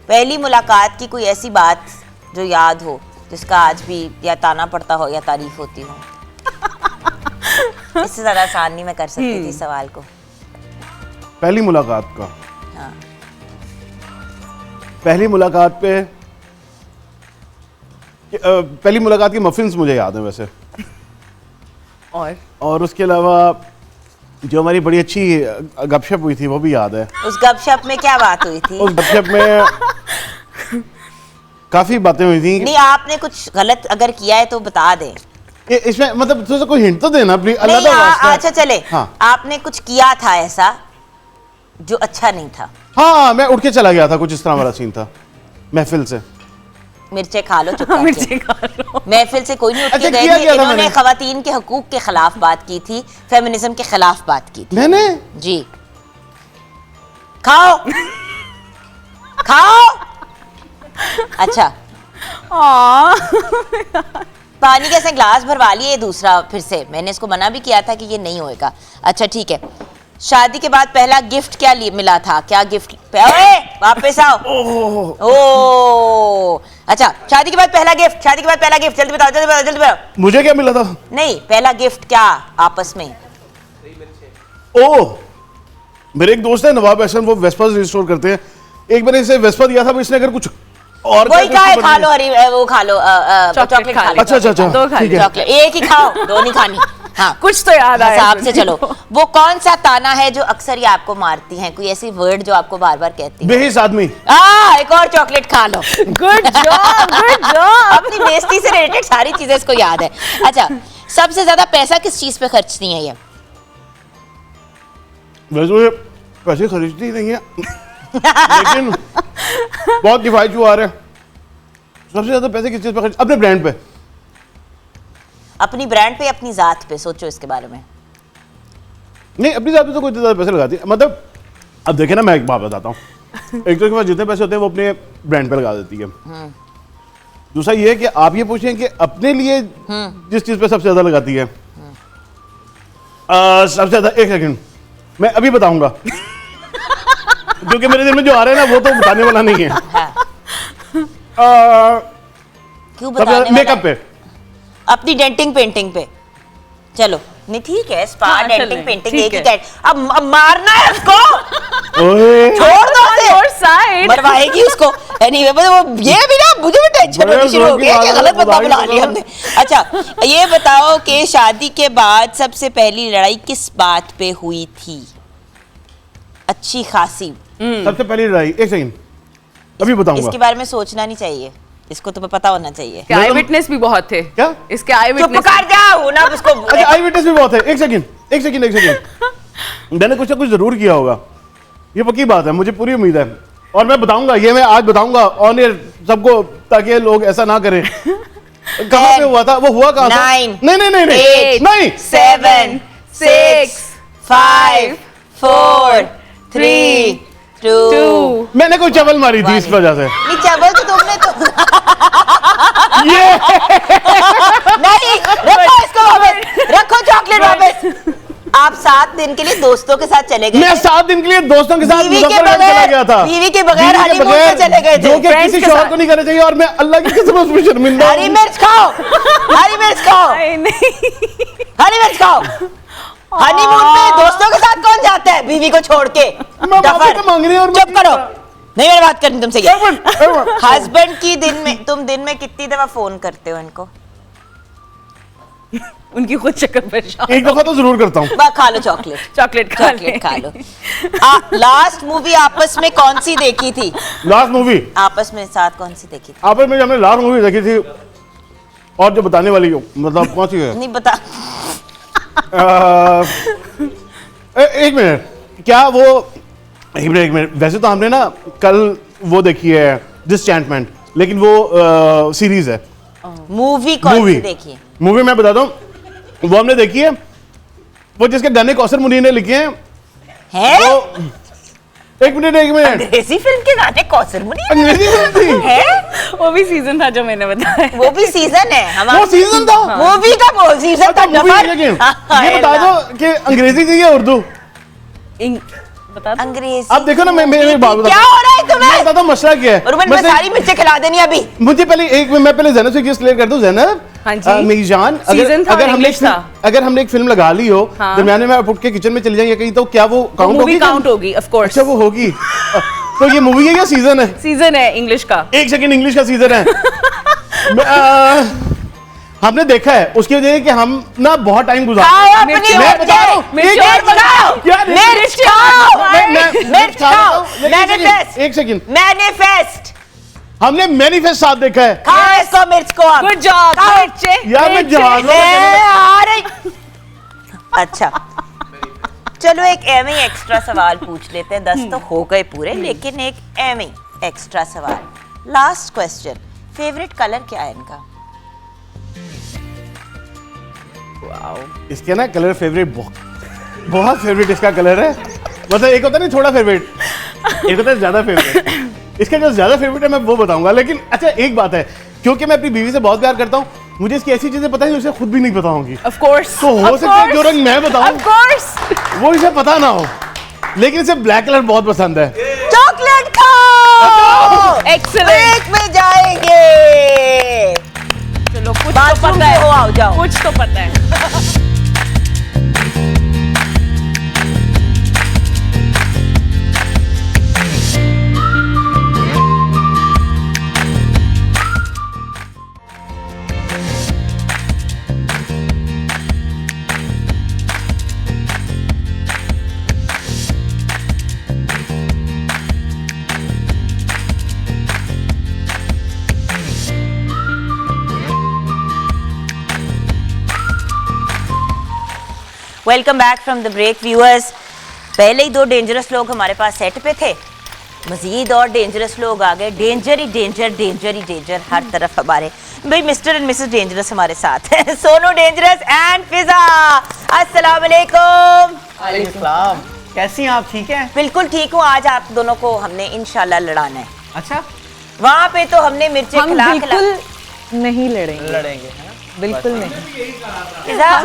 पहली मुलाकात की कोई ऐसी बात जो याद हो, जिसका आज भी या ताना पड़ता हो या तारीफ होती हो? इससे ज्यादा आसान नहीं मैं कर सकती थी सवाल को। पहली मुलाकात का, हाँ। पहली मुलाकात पे पहली मुलाकात की मफिन्स मुझे याद है वैसे। और उसके अलावा जो हमारी बड़ी अच्छी गपशप हुई थी वो भी याद है। उस गपशप में क्या बात हुई थी? उस गपशप में काफी बातें हुई थी। नहीं, आपने कुछ गलत अगर किया है तो बता दें। इसमें मतलब तुझे कोई हिंट तो देना प्लीज। नहीं, अच्छा चले। हाँ। आपने कुछ किया था ऐसा जो अच्छा नहीं था? हाँ, मैं उठ के चला गया था, कुछ इस तरह वाला सीन था महफिल से। मिर्चे खा लो, चुप करके। मिर्ची खा लो। महफिल से कोई नहीं उठ के अच्छा, गए किया थे। क्या था इन्होंने मैंने? खवातीन के हकूक के खिलाफ बात की थी, फेमिनिज्म के खिलाफ बात की थी। मैंने जी। खाओ खाओ। अच्छा, पानी का ऐसे ग्लास भरवा लिए दूसरा फिर से। मैंने इसको मना भी किया था कि ये नहीं होएगा। अच्छा ठीक है, शादी के बाद पहला गिफ्ट क्या मिला था? क्या गिफ्ट? ओए वापस आओ। ओ अच्छा, शादी के बाद पहला गिफ्ट, शादी के बाद पहला गिफ्ट, जल्दी बताओ, जल्दी बताओ, जल्दी बताओ। मुझे क्या मिला था? नहीं, पहला गिफ्ट क्या आपस में? ओह, मेरे एक दोस्त है नवाब एहसन, वो वेस्पा रिस्टोर करते हैं। एक बार इसे वेस्पा दिया था, इसने अगर कुछ और वही क्या खा कुछ लो, हरी वो खा लो, चॉकलेट खा लो। अच्छा, दो खा ठीक लो। है। चॉकलेट एक ही खाओ, दो नहीं खानी। हाँ कुछ तो याद आया हिसाब से सुन के। चलो, वो कौन सा ताना है जो अक्सर ये आपको मारती हैं? कोई ऐसी वर्ड जो आपको बार बार कहती है? बेहिस आदमी। एक और चॉकलेट खा लो। Good job, good job. अपनी बेइज्जती से रिलेटेड सारी चीजें इसको याद है। अच्छा, सबसे ज्यादा पैसा किस चीज पे खर्चती हैं ये? वैसे पैसे खरीदती नहीं है लेकिन बहुत किफायती आ रहे हैं। सबसे ज्यादा पैसे किस चीज पे खर्च? अपने ब्रांड पे। अपनी ब्रांड पे, अपनी जात पे? सोचो इसके बारे में। नहीं, अपनी जात पे तो कोई ज्यादा पैसे लगाती है। मतलब अब देखे ना, मैं एक बात बताता हूँ। एक तो के पास जितने पैसे होते हैं वो अपने ब्रांड पे लगा देती है। दूसरा ये है कि आप ये पूछें कि अपने लिए जिस चीज पे सबसे ज्यादा लगाती है, सबसे ज्यादा, एक सेकंड मैं अभी बताऊंगा क्योंकि मेरे दिल में जो आ रहा है ना वो तो बताने वाला नहीं है। क्यों सबसे बताने ज्यादा वाला मेकअप है? पे। अपनी डेंटिंग पेंटिंग पे। चलो, नहीं ठीक है, स्पा, हाँ, डेंटिंग चलें, पेंटिंग ठीक एक ही है। कैट। अब मारना है उसको। ओए, छोड़ दो उसे। Your side. मरवाएगी उसको। एनीवे, वो ये भी ना, मुझे भी टेंशन बड़े होनी शुरू हो जोर की गई है कि बात है, गलत बंदा बधाई बुला दो। लिया हमने। अच्छा, ये बताओ कि शादी के बाद सबसे पहली लड़ाई किस बात पे हुई थी? अच्छी खासी। सबसे पहली लड़ाई, एक सेकंड अभी बताऊंगा। इसके बारे में सोचना नहीं चाहिए, इसको तुम्हें पता होना चाहिए। आई विटनेस भी बहुत थे। क्या? इसके आई चुप विटनेस। कर जाओ ना उसको। अच्छा, आई विटनेस भी बहुत है। एक सेकंड मैंने कुछ ना कुछ जरूर किया होगा, ये पक्की बात है, मुझे पूरी उम्मीद है। और मैं बताऊंगा, ये मैं आज बताऊंगा ऑन एयर सबको, ताकि लोग ऐसा ना करें। कहाँ पे हुआ था वो? हुआ कहाँ था? 9 नहीं 7 6 5 4 3 2 मैंने कोई चवल मारी थी इस वजह से। नहीं, चबल तो तुमने तो ये नहीं, रखो इसको वापस, रखो चॉकलेट वापस। आप 7 दिन के लिए दोस्तों के साथ चले गए मैं थे। 7 दिन के लिए दोस्तों के साथ बीवी के मुजफ्फरनगर बगैर- चला गया था। बीवी के बगैर बीवी के हनीमून पे बगैर, चले गए थे। जो कि Friends किसी के शौहर साथ। को नहीं करना चाहिए, और मैं अल्लाह की कसम उसमें शर्मिंदा हरी हूं। मिर्च खाओ, हरी मिर्च खाओ, नहीं। हरी मिर्च खाओ। हनीमून पे दोस्तों के साथ कौन जाता है बीवी को छोड़ के? मैं माफी डफर। तो मांग रही हूं और मैं चुप करो, नहीं मैंने बात करनी तुमसे। एक मिनट। हस्बैंड की तुम दिन में कितनी दफा फोन करते हो इनको? उनकी खुद शक्ल परेशान। एक दफा तो जरूर करता हूँ। खा लो चॉकलेट, चॉकलेट चॉकलेट खा लो। लास्ट मूवी आपस में कौन सी देखी थी? लास्ट मूवी आपस में साथ कौन सी देखी थी? आपस में हमने लास्ट मूवी देखी थी, और जो बताने वाली हो, मतलब कौन सी है? नहीं बता। एक मिनट, क्या वो, एक मिनट, वैसे तो हमने ना कल वो देखी है डिसचैंटमेंट, लेकिन वो सीरीज है। मूवी कौन सी देखी? मूवी मैं बताता हूँ, वो हमने देखी है, वो जिसके गाने कौसर मुनीर ने लिखे हैं। है? वो एक मिनट अंग्रेजी फिल्म के गाने कौसर मुनीर अंग्रेजी फिल्म थी। है? वो भी सीजन था जो मैंने बताया। वो भी सीजन है हमारा। वो सीजन था। मूवी का वो सीजन था। अच्छा, मूवी डफर। है लेकिन हाँ, ये बता दो कि अंग्रेजी थी या उर्दू? बता दो। अंग्रेजी। अब देखो ना, मैं बात बताता क्या हूँ। हो रहा है तुम्हें? मैं बताता हूँ मसला क्या है। रुबन, मैं सारी मिर्चें खिला देनी अभी। मुझे पहले मैं पहले जैनब से चीज क्लियर कर दूं। जैनब, हाँ जी। मेरी जान, Season था और English था। अगर हमने एक फिल्म लगा ली हो, हाँ। दरमियान में आप उठ के किचन में चली जाएंगे कहीं, तो क्या वो काउंट मूवी होगी? काउंट होगी, ऑफ कोर्स। अच्छा, वो होगी। तो ये मूवी है या सीजन है? सीजन है इंग्लिश का। एक सेकंड, इंग्लिश का सीजन है। हमने देखा है, उसकी वजह है कि हम ना बहुत टाइम खाओ गुजारते अपनी मिर्ची- मैं बता रहा हूँ, मिर्च एक मिनट खाओ, क्या मिर्च खाओ, मैं मिर्च खा रहा खाओ, हूँ, लेकिन मैनिफेस्ट, एक सेकंड, मैनिफेस्ट। हमने मैनिफेस्ट साथ देखा है। खाओ इसको, मिर्च को आप। Good job. खाओ। यार मैं जहाज में आ रही। अच्छा, चलो एक एम ही एक्स्ट्रा सवाल पूछ लेते हैं। 10 तो हो गए पूरे, लेकिन एक एम ही एक्स्ट्रा सवाल। लास्ट क्वेश्चन, फेवरेट कलर क्या है इनका? इसके ना कलर फेवरेट, बहुत फेवरेट इसका कलर है। मतलब एक होता है ना थोड़ा फेवरेट, एक होता है ज्यादा फेवरेट। इसका जो ज्यादा फेवरेट है मैं वो बताऊंगा। लेकिन अच्छा, एक बात है, क्योंकि मैं अपनी बीवी से बहुत प्यार करता हूँ, मुझे इसकी ऐसी चीजें पता है जो उसे खुद भी नहीं पता होंगी। Of course. तो हो सकता है जो रंग मैं बताऊं, ऑफ कोर्स। वो इसे पता ना हो, लेकिन इसे ब्लैक कलर बहुत पसंद है। चॉकलेट खाओ। Excellent. ब्रेक में जाएंगे। चलो, कुछ तो बाथरूम पता से हो, है। आओ जाओ। कुछ तो पता है। Welcome back from the break viewers. पहले ही 2 डेंजरस लोग हमारे पास सेट पे थे, मजीद और डेंजरस लोग आ गए। डेंजर ही डेंजर हर तरफ हमारे भाई मिस्टर एंड मिसेस डेंजरस हमारे साथ है। सोनू डेंजरस एंड फिजा, अस्सलाम वालेकुम। वालेकुम। कैसी हैं आप, ठीक हैं? बिल्कुल ठीक हूँ। आज आप दोनों को हमने इंशाल्लाह लड़ाना है। अच्छा, वहाँ पे तो हमने मिर्चें हम खिला बिल्कुल नहीं लड़ेंगे, लड़ेंगे है ना? बिल्कुल नहीं।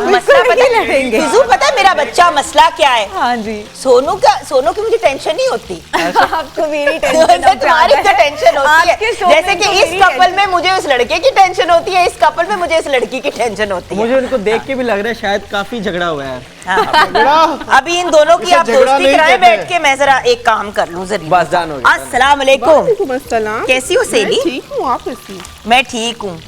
मसला पता नहीं लड़ेंगे। फिजू पता है मेरा बच्चा मसला क्या है? हाँ जी, सोनू की मुझे टेंशन नहीं होती। आपको मेरी टेंशन तुम्हारी तो टेंशन होती है, जैसे कि इस कपल में मुझे उस लड़के की टेंशन होती है, इस कपल में मुझे इस लड़की की टेंशन होती है। मुझे उनको देख के भी लग रहा है शायद काफी झगड़ा हुआ है। हाँ। अभी इन दोनों की इसे आप झगड़ा दोस्ती नहीं कराएं कहते। बैठ के, मैं जरा एक काम कर लूं जरा। बस जान हो गया। अस्सलाम वालेकुम। वालेकुम अस्सलाम। कैसी हो सेली? ठीक हूँ, आप कैसी हैं? मैं ठीक हूँ।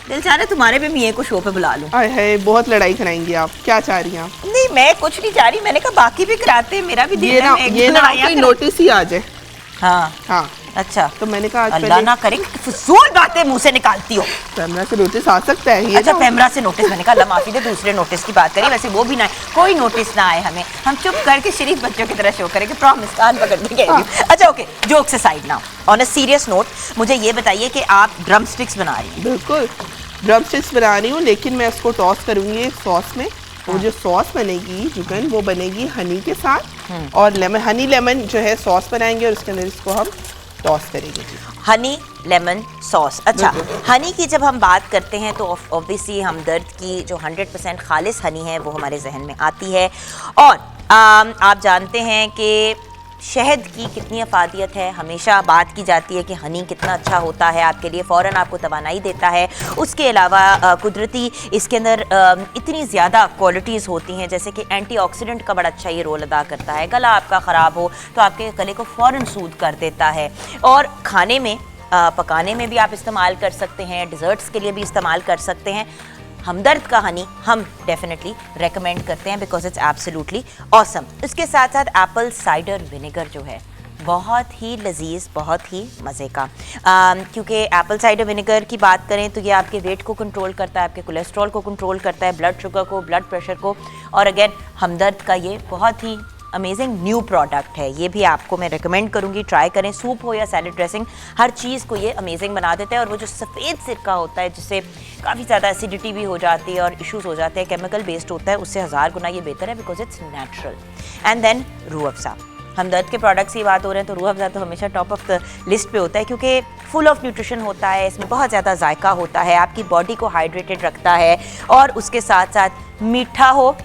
दिल चाह रहा है तुम्हारे पे मियाँ को शो पे बुला लूं। आय हाय, बहुत लड़ाई कराएंगी आप, क्या चाह रही हैं आप? नहीं मैं कुछ नहीं चाह रही, मैंने कहा बाकी भी कराते हैं, मेरा भी दिल ये है, ना मैं एक ये दो ना लड़ाइयाँ कोई करा- नोटिस ही आ जाए। हाँ हाँ, अच्छा, तो मैंने कहा आज अल्लाह पहले ना करे कि फजूल बातें मुंह से निकालती हो। कैमरा से नोटिस आ सकता है ये अच्छा ना। पैमरा से नोटिस, मैंने कहा अल्लाह माफी दे, दूसरे नोटिस की बात करी, वैसे वो भी ना आए, कोई नोटिस ना आए हमें, हम चुप करके शरीफ बच्चों की तरह शो करेंगे, प्रॉमिस, कान पकड़ के कह रही हूँ। अच्छा okay, jokes aside now, on a serious note, मुझे ये बताइए कि आप ड्रम स्टिक्स बना रही हैं। बिल्कुल, ड्रम स्टिक्स बना रही हूँ, लेकिन मैं उसको टॉस करूँगी एक सॉस में। वो जो सॉस बनेगी चिकन, वो बनेगी हनी के साथ, और लेमन, हनी लेमन जो है सॉस बनाएंगे, और उसके अंदर इसको हम टॉस करेंगे जी। Honey lemon sauce. अच्छा, हनी की जब हम बात करते हैं तो ऑब्वियसली हमदर्द की जो 100% खालिस हनी है वो हमारे जहन में आती है, और आप जानते हैं कि शहद की कितनी अफादियत है। हमेशा बात की जाती है कि हनी कितना अच्छा होता है आपके लिए, फ़ौरन आपको तवानाई देता है। उसके अलावा कुदरती इसके अंदर इतनी ज़्यादा क्वालिटीज़ होती हैं, जैसे कि एंटीऑक्सीडेंट का बड़ा अच्छा ये रोल अदा करता है। गला आपका ख़राब हो तो आपके गले को फ़ौरन सूद कर देता है, और खाने में पकाने में भी आप इस्तेमाल कर सकते हैं, डिज़र्ट्स के लिए भी इस्तेमाल कर सकते हैं। हमदर्द का हनी हम डेफिनेटली रेकमेंड करते हैं बिकॉज इट्स एब्सोल्युटली ऑसम। इसके साथ साथ एप्पल साइडर विनेगर जो है बहुत ही लजीज, बहुत ही मज़े का, क्योंकि एप्पल साइडर विनेगर की बात करें तो ये आपके वेट को कंट्रोल करता है, आपके कोलेस्ट्रॉल को कंट्रोल करता है, ब्लड शुगर को, ब्लड प्रेशर को, और अगेन हमदर्द का ये बहुत ही अमेजिंग न्यू प्रोडक्ट है। ये भी आपको मैं रेकमेंड करूँगी, ट्राई करें। सूप हो या सैलड ड्रेसिंग, हर चीज़ को ये अमेजिंग बना देता है। और वो जो सफ़ेद सिरका होता है जिससे काफ़ी ज़्यादा एसिडिटी भी हो जाती है और इश्यूज़ हो जाते हैं, केमिकल बेस्ड होता है, उससे 1000 गुना ये बेहतर है because it's natural. And then Rooh Afza, हमदर्द के प्रोडक्ट्स की बात हो रहे हैं तो रूह अफ़ज़ा तो हमेशा टॉप ऑफ द लिस्ट पे होता है, क्योंकि फुल ऑफ न्यूट्रिशन होता है, इसमें बहुत ज़्यादा जायका होता है, आपकी बॉडी को हाइड्रेटेड रखता है, और उसके साथ साथ मीठा हो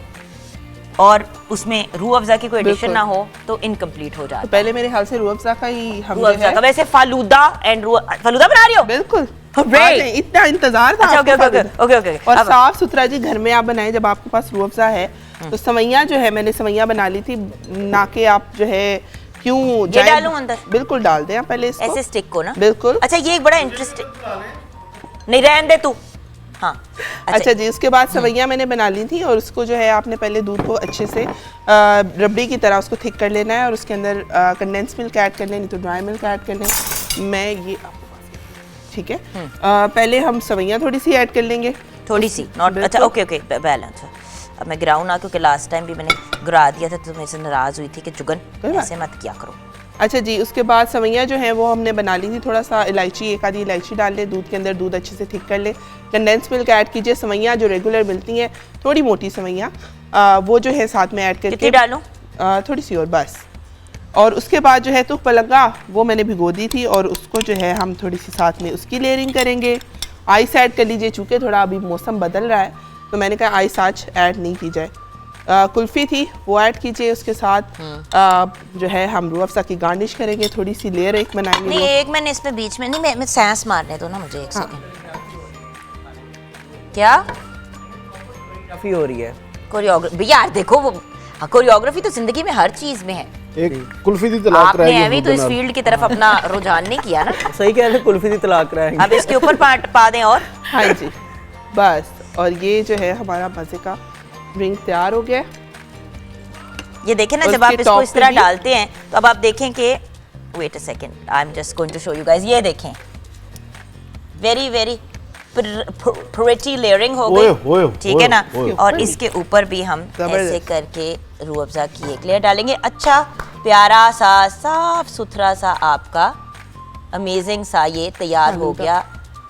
और उसमें रूह अफ़ज़ा की कोई एडिशन ना हो तो इनकम्प्लीट हो जाता तो है। पहले मेरे ख्याल से रूह अफ़ज़ा का ही हम रूह जो अफ़ज़ा है- का, वैसे फालूदा एंड फालूदा बना रही हो? बिल्कुल, Hooray! आ जाएं, इतना इंतजार था अच्छा ओके आपको ओके खाने ओके ओके का। और साफ सुथरा जी घर में आप बनाएं, जब आपके पास रूह अफ़ज़ा है तो सवैयाँ जो है, मैंने सवैयाँ बना ली थी, ना कि आप जो है क्यों ये डालूं अंदर? बिल्कुल डाल दें आप पहले इसको, ऐसे स्टिक को ना। बिल्कुल। अच्छा ये एक बड़ा इंटरेस्टिंग, नहीं रहने दे तू। हाँ अच्छा जी, उसके बाद सवैयाँ मैंने बना ली थी, और उसको जो है आपने पहले दूध को अच्छे से रबड़ी की तरह उसको थिक कर लेना है, और उसके अंदर कंडेंस मिल्क ऐड कर लें, नहीं तो ड्राई मिल्क ऐड कर लें। मैं ये ठीक है, पहले हम सवैयाँ थोड़ी सी ऐड कर लेंगे, थोड़ी सी, नॉट, अच्छा ओके ओके बैलेंस। अब मैं गिराऊँ ना, क्योंकि लास्ट टाइम भी मैंने गिरा दिया था तो मेरे से नाराज़ हुई थी कि जुगन ऐसे मत किया करो। अच्छा जी, उसके बाद सवैयाँ जो हैं वो हमने बना ली थी, थोड़ा सा इलायची, एक आधी इलायची डाल लें दूध के अंदर, दूध अच्छे से थिक कर लें, कंडेंस मिल्क ऐड कीजिए, सवैयाँ जो रेगुलर मिलती हैं थोड़ी मोटी सवैयाँ, वो जो है साथ में ऐड करके, कितनी डालूं? थोड़ी सी और बस। और उसके बाद जो है तो पलंगा वो मैंने भिगो दी थी, और उसको जो है हम थोड़ी सी साथ में उसकी लेयरिंग करेंगे। आइस ऐड कर लीजिए, चूँकि थोड़ा अभी मौसम बदल रहा है तो मैंने कहा आइस आज ऐड नहीं की जाए। कुल्फ़ी थी वो ऐड कीजिए, उसके साथ जो है हम रूह अफ़ज़ा की गार्निश करेंगे, थोड़ी सी लेयर एक बनाएंगे। नहीं एक मैंने इसमें बीच में नहीं, मैं सांस मारने दो ना मुझे एक सेकंड। क्या काफी हो रही है। कोरियोग्राफी यार, देखो वो कोरियोग्राफी तो जिंदगी में हर चीज में है। एक कुल्फी दी तलाक आपने रहेगी एवी तो इस फील्ड की तरफ अपना रुझान नहीं किया ना। सही कह रहे, कुल्फी दी तलाक रहेंगे। अब इसके ऊपर पा दें और हाँ जी, बस। और ये जो है हमारा मज़े का ड्रिंक तैयार हो गया है। ये देखें ना, और जब आप इसके इसको top इस पे तरह भी- डालते हैं तो अब आप देखें कि wait a second, I am just going to show you guys. ये देखें, वेरी वेरी प्रिटी लेयरिंग हो ओए, गई, ओए, ठीक है ना। ओए। और इसके ऊपर भी हम जबरदस्त। ऐसे करके रूह अफ़ज़ा की एक लेयर डालेंगे। अच्छा प्यारा सा साफ सुथरा सा आपका अमेजिंग सा ये तैयार हो गया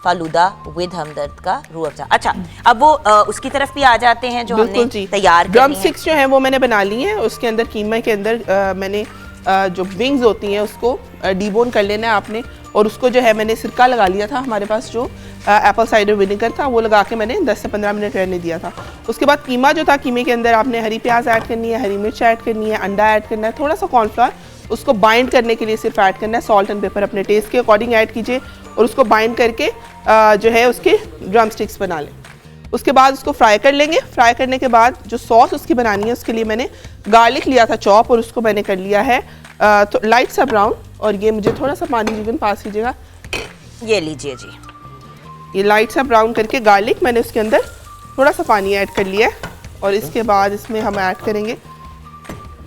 फालूदा विद हमदर्द का रूह अफ़ज़ा। अच्छा अब वो उसकी तरफ भी आ जाते हैं जो बिल्कुल हमने जी। तैयार ड्रम करनी है। स्टिक्स जो है वो मैंने बना ली है। उसके अंदर कीमा के अंदर मैंने जो विंग्स होती हैं उसको डीबोन कर लेना है आपने, और उसको जो है मैंने सिरका लगा लिया था, हमारे पास जो एप्पल साइडर विनेगर था वो लगा के मैंने 10 से 15 मिनट रहने दिया था। उसके बाद कीमा जो था, कीमे के अंदर आपने हरी प्याज ऐड करनी है, हरी मिर्च ऐड करनी है, अंडा ऐड करना है, थोड़ा सा कॉर्नफ्लावर उसको बाइंड करने के लिए सिर्फ ऐड करना है, सॉल्ट एंड पेपर अपने टेस्ट के अकॉर्डिंग ऐड कीजिए और उसको बाइंड करके जो है उसके ड्रम स्टिक्स बना लें। उसके बाद उसको फ्राई कर लेंगे। फ्राई करने के बाद जो सॉस उसकी बनानी है उसके लिए मैंने गार्लिक लिया था चॉप, और उसको मैंने कर लिया है तो लाइट सा ब्राउन। और ये मुझे थोड़ा सा पानी जीवन पास कीजिएगा, ये लीजिए जी। ये लाइट सा ब्राउन करके गार्लिक मैंने उसके अंदर थोड़ा सा पानी ऐड कर लिया है। और इसके बाद इसमें हम ऐड करेंगे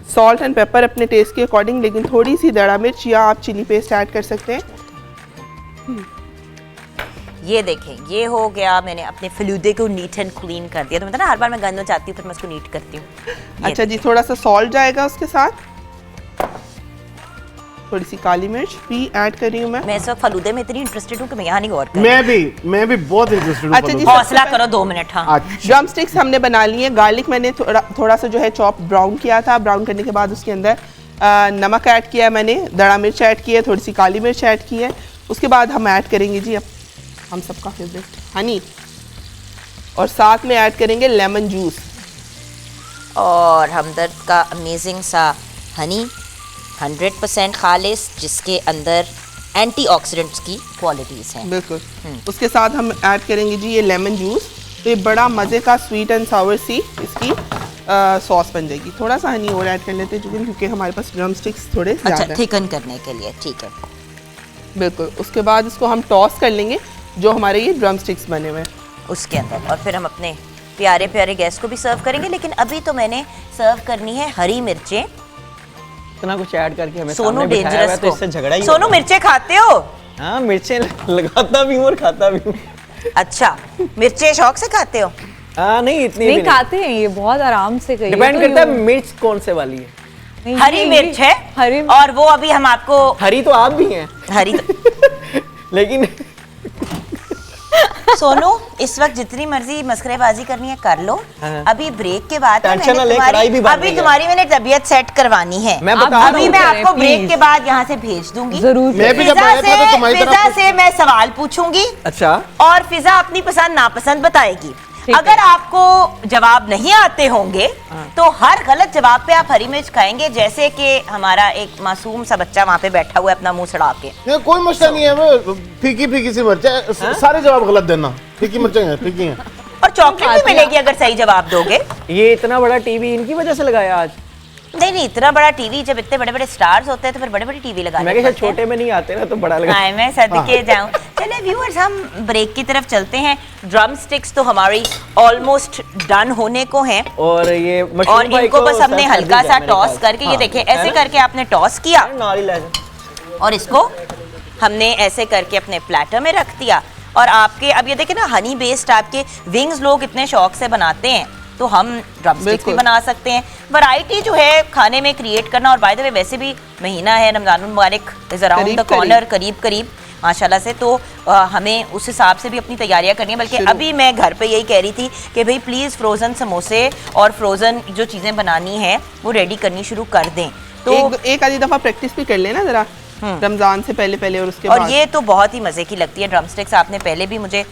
सॉल्ट एंड पेपर अपने टेस्ट के अकॉर्डिंग, लेकिन थोड़ी सी दड़ा मिर्च या आप चिली पेस्ट ऐड कर सकते हैं। ये देखें ये हो गया, मैंने अपने फलूदे को नीट एंड क्लीन कर दिया। तो मतलब ना हर बार मैं गंद चाहती हूँ फिर मैं उसको नीट करती हूँ। अच्छा जी, थोड़ा सा सॉल्ट जाएगा उसके साथ, थोड़ी सी काली मिर्च भी ऐड कर रही हूँ मैं। मैं इस वक्त फलूदे में इतनी इंटरेस्टेड हूँ कि मैं यहाँ नहीं गौर कर। मैं भी बहुत इंटरेस्टेड हूँ अच्छा जी, फलूदा। हौसला करो 2 मिनट। हाँ अच्छा ड्रम स्टिक्स हमने बना लिए हैं। गार्लिक मैंने थोड़ा सा जो है चॉप ब्राउन किया था। ब्राउन करने के बाद उसके अंदर नमक ऐड किया है मैंने, दड़ा मिर्च ऐड की है, थोड़ी सी काली मिर्च ऐड की है। उसके बाद हम ऐड करेंगे जी अब हम सबका फेवरेट हनी, और साथ में ऐड करेंगे लेमन जूस। और हमदर्द का अमेजिंग सा हनी 100% खालिस, जिसके अंदर एंटीऑक्सीडेंट्स की क्वालिटीज़ हैं। बिल्कुल। उसके साथ हम ऐड करेंगे जी ये लेमन जूस। तो ये बड़ा मज़े का स्वीट एंड सावर सी इसकी सॉस बन जाएगी। थोड़ा सा हनी और ऐड कर लेते हैं क्योंकि हमारे पास ड्रम स्टिक्स थोड़े अच्छा ज़्यादा हैं। थिकन करने के लिए, ठीक है। बिल्कुल। उसके बाद इसको हम टॉस कर लेंगे जो हमारे ये ड्रम स्टिक्स बने हुए हैं उसके अंदर, और फिर हम अपने प्यारे प्यारे गेस्ट को भी सर्व करेंगे। लेकिन अभी तो मैंने सर्व करनी है हरी मिर्चें। इतना कुछ ऐड करके हमें सोनू सामने बिठाया हुआ है, डेंजरस तो को। इससे झगड़ा ही सोनू होगा। मिर्चें खाते हो? हाँ मिर्चें लगाता भी हूँ और खाता भी हूँ। अच्छा मिर्चें शौक से खाते हो? हाँ नहीं इतनी नहीं भी खाते हैं ये, बहुत आराम से कहिए। डिपेंड तो करता है यूं- मिर्च कौन से वाली है। नहीं, हरी ये- मिर्च है हरी और वो अभी हम आपको हरी तो आप भी हैं हरी लेकिन सोनू इस वक्त जितनी मर्जी मस्करेबाजी करनी है कर लो। हाँ। अभी ब्रेक के बाद ना टेंशन मैंने ना ले, कढ़ाई भी बन अभी रही है। तुम्हारी मैंने तबीयत सेट करवानी है। मैं आप बता रहा अभी हूँ मैं करें, आपको ब्रेक please। के बाद यहाँ से भेज दूंगी। जरूर मैं भी जब फिजा आया था तो तुम्हारी फिजा तरफ से मैं सवाल पूछूंगी अच्छा और फिजा अपनी पसंद नापसंद बताएगी। ठीक अगर आपको जवाब नहीं आते होंगे तो हर गलत जवाब पे आप हरी मिर्च खाएंगे, जैसे कि हमारा एक मासूम सा बच्चा वहाँ पे बैठा हुआ है अपना मुंह सड़ा के। ये कोई मसला नहीं है, वो फीकी फीकी सी मिर्चें, सारे जवाब गलत देना। फीकी मिर्चें हैं, फीकी हैं। और चॉकलेट भी मिलेगी अगर सही जवाब दोगे। ये इतना बड़ा टीवी इनकी वजह से लगाया आज। नहीं नहीं, इतना बड़ा टीवी, जब इतने बड़े बड़े स्टार्स होते हैं तो फिर बड़े बड़े टीवी लगाने मैं क्या पड़ते हैं। छोटे में नहीं आते ना तो बड़ा लगा। हाँ, मैं सदके जाऊं। चलिए व्यूअर्स हम ब्रेक की तरफ चलते हैं। ड्रम स्टिक्स तो हमारी ऑलमोस्ट डन होने को हैं और ये और मशरूम भाई इनको को बस हमने सर्व कर हल्का दीजिए सा मेरे टॉस ख्याल से। करके, ये हाँ, देखिए है ऐसे ना? करके आपने टॉस किया नारियल ले जाओ। और इसको हमने ऐसे करके अपने प्लेटर में रख दिया। और आपके अब ये देखिए ना, हनी बेस्ड आपके विंग्स लोग इतने शौक से बनाते हैं, तो हम ड्रम स्टिक्स भी बिल्कुल। बना सकते हैं। वैरायटी जो है खाने में क्रिएट करना, और बाय द वे वैसे भी महीना है रमजान मुबारक इज अराउंड द करीब कॉर्नर, करीब करीब माशाल्लाह से, तो हमें उस हिसाब से भी अपनी तैयारियां करनी है। बल्कि शुरू। अभी मैं घर पे यही कह रही थी कि भाई प्लीज़ फ्रोज़न समोसे और फ्रोज़न जो चीज़ें बनानी है वो रेडी करनी शुरू कर दें। तो एक आधी दफा प्रैक्टिस भी कर लेना जरा रमजान से पहले और उसके और बाद। ये तो बहुत ही मज़े की लगती है। ड्रम स्टिक्स आपने पहले भी मुझे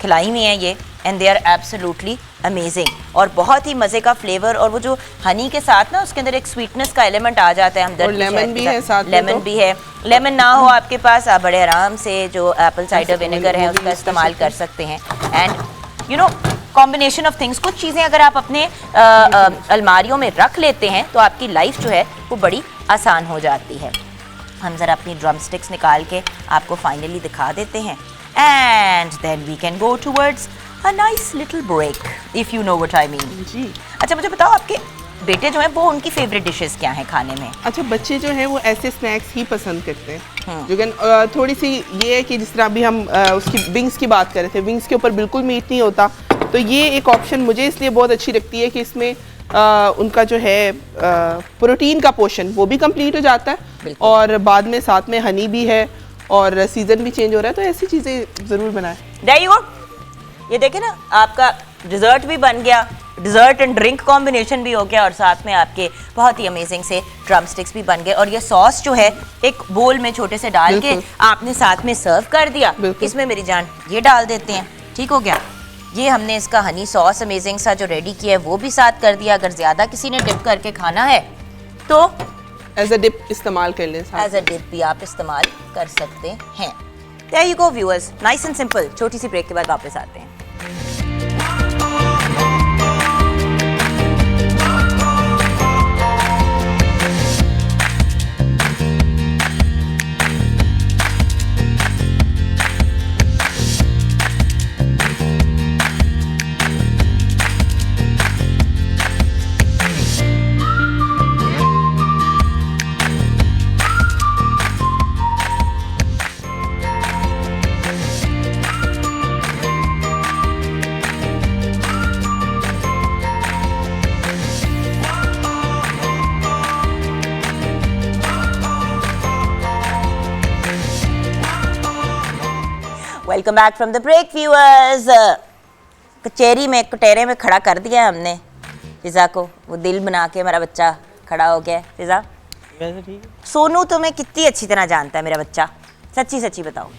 खिलाई हुई हैं ये, and they are absolutely amazing, और बहुत ही मज़े का फ्लेवर। और वो जो हनी के साथ ना उसके अंदर एक स्वीटनेस का एलिमेंट आ जाता है। हम और लेमन भी है साथ में लेमन तो। भी है। लेमन ना हो आपके पास, आप बड़े आराम से जो एप्पल साइडर विनेगर है वो भी उसका use कर इस्तेमाल सकते कर सकते हैं। And you know combination of things, कुछ चीज़ें अगर आप अपने अलमारियों में रख लेते हैं तो आपकी लाइफ जो है वो बड़ी आसान हो जाती है। हम ज़रा अपनी ड्रम स्टिक्स निकाल के आपको फाइनली दिखा देते हैं, and then we can go towards a nice little break, if you know what I mean. जी। अच्छा मुझे बताओ, आपके बेटे जो है वो उनकी फेवरेट डिशेस क्या हैं खाने में? अच्छा, बच्चे जो हैं वो ऐसे स्नैक्स ही पसंद करते हैं। लेकिन थोड़ी सी ये है कि जिस तरह अभी हम उसकी विंग्स की बात कर रहे थे, विंग्स के ऊपर बिल्कुल मीट नहीं होता, तो ये एक ऑप्शन मुझे इसलिए बहुत अच्छी लगती है कि इसमें उनका जो है प्रोटीन का पोर्शन वो भी कंप्लीट हो जाता है, और बाद में साथ में हनी भी है और सीजन भी चेंज हो रहा है, तो ऐसी चीज़ें ज़रूर बनाएं। There you go. ये देखे ना, आपका डिज़र्ट भी बन गया, डिज़र्ट एंड ड्रिंक कॉम्बिनेशन भी हो गया, और साथ में आपके बहुत ही अमेजिंग से ड्रम स्टिक्स भी बन गए। और ये सॉस जो है एक बोल में छोटे से डाल के आपने साथ में सर्व कर दिया। इसमें मेरी जान ये डाल देते हैं, ठीक हो गया। ये हमने इसका हनी सॉस अमेजिंग सा जो रेडी किया है वो भी साथ कर दिया। अगर ज़्यादा किसी ने डिप करके खाना है तो एज अ डिप इस्तेमाल कर लें, एज अ डिप भी आप इस्तेमाल कर सकते हैं। There you go viewers, nice and simple। छोटी सी ब्रेक के बाद वापस आते हैं। Welcome back from the break viewers. कचहरी में कटहरे में खड़ा कर दिया हमने फिजा को, वो दिल बना के हमारा बच्चा खड़ा हो गया। फिजा, वैसे ठीक है। सोनू तुम्हें कितनी अच्छी तरह जानता है मेरा बच्चा, सच्ची सच्ची बताओ।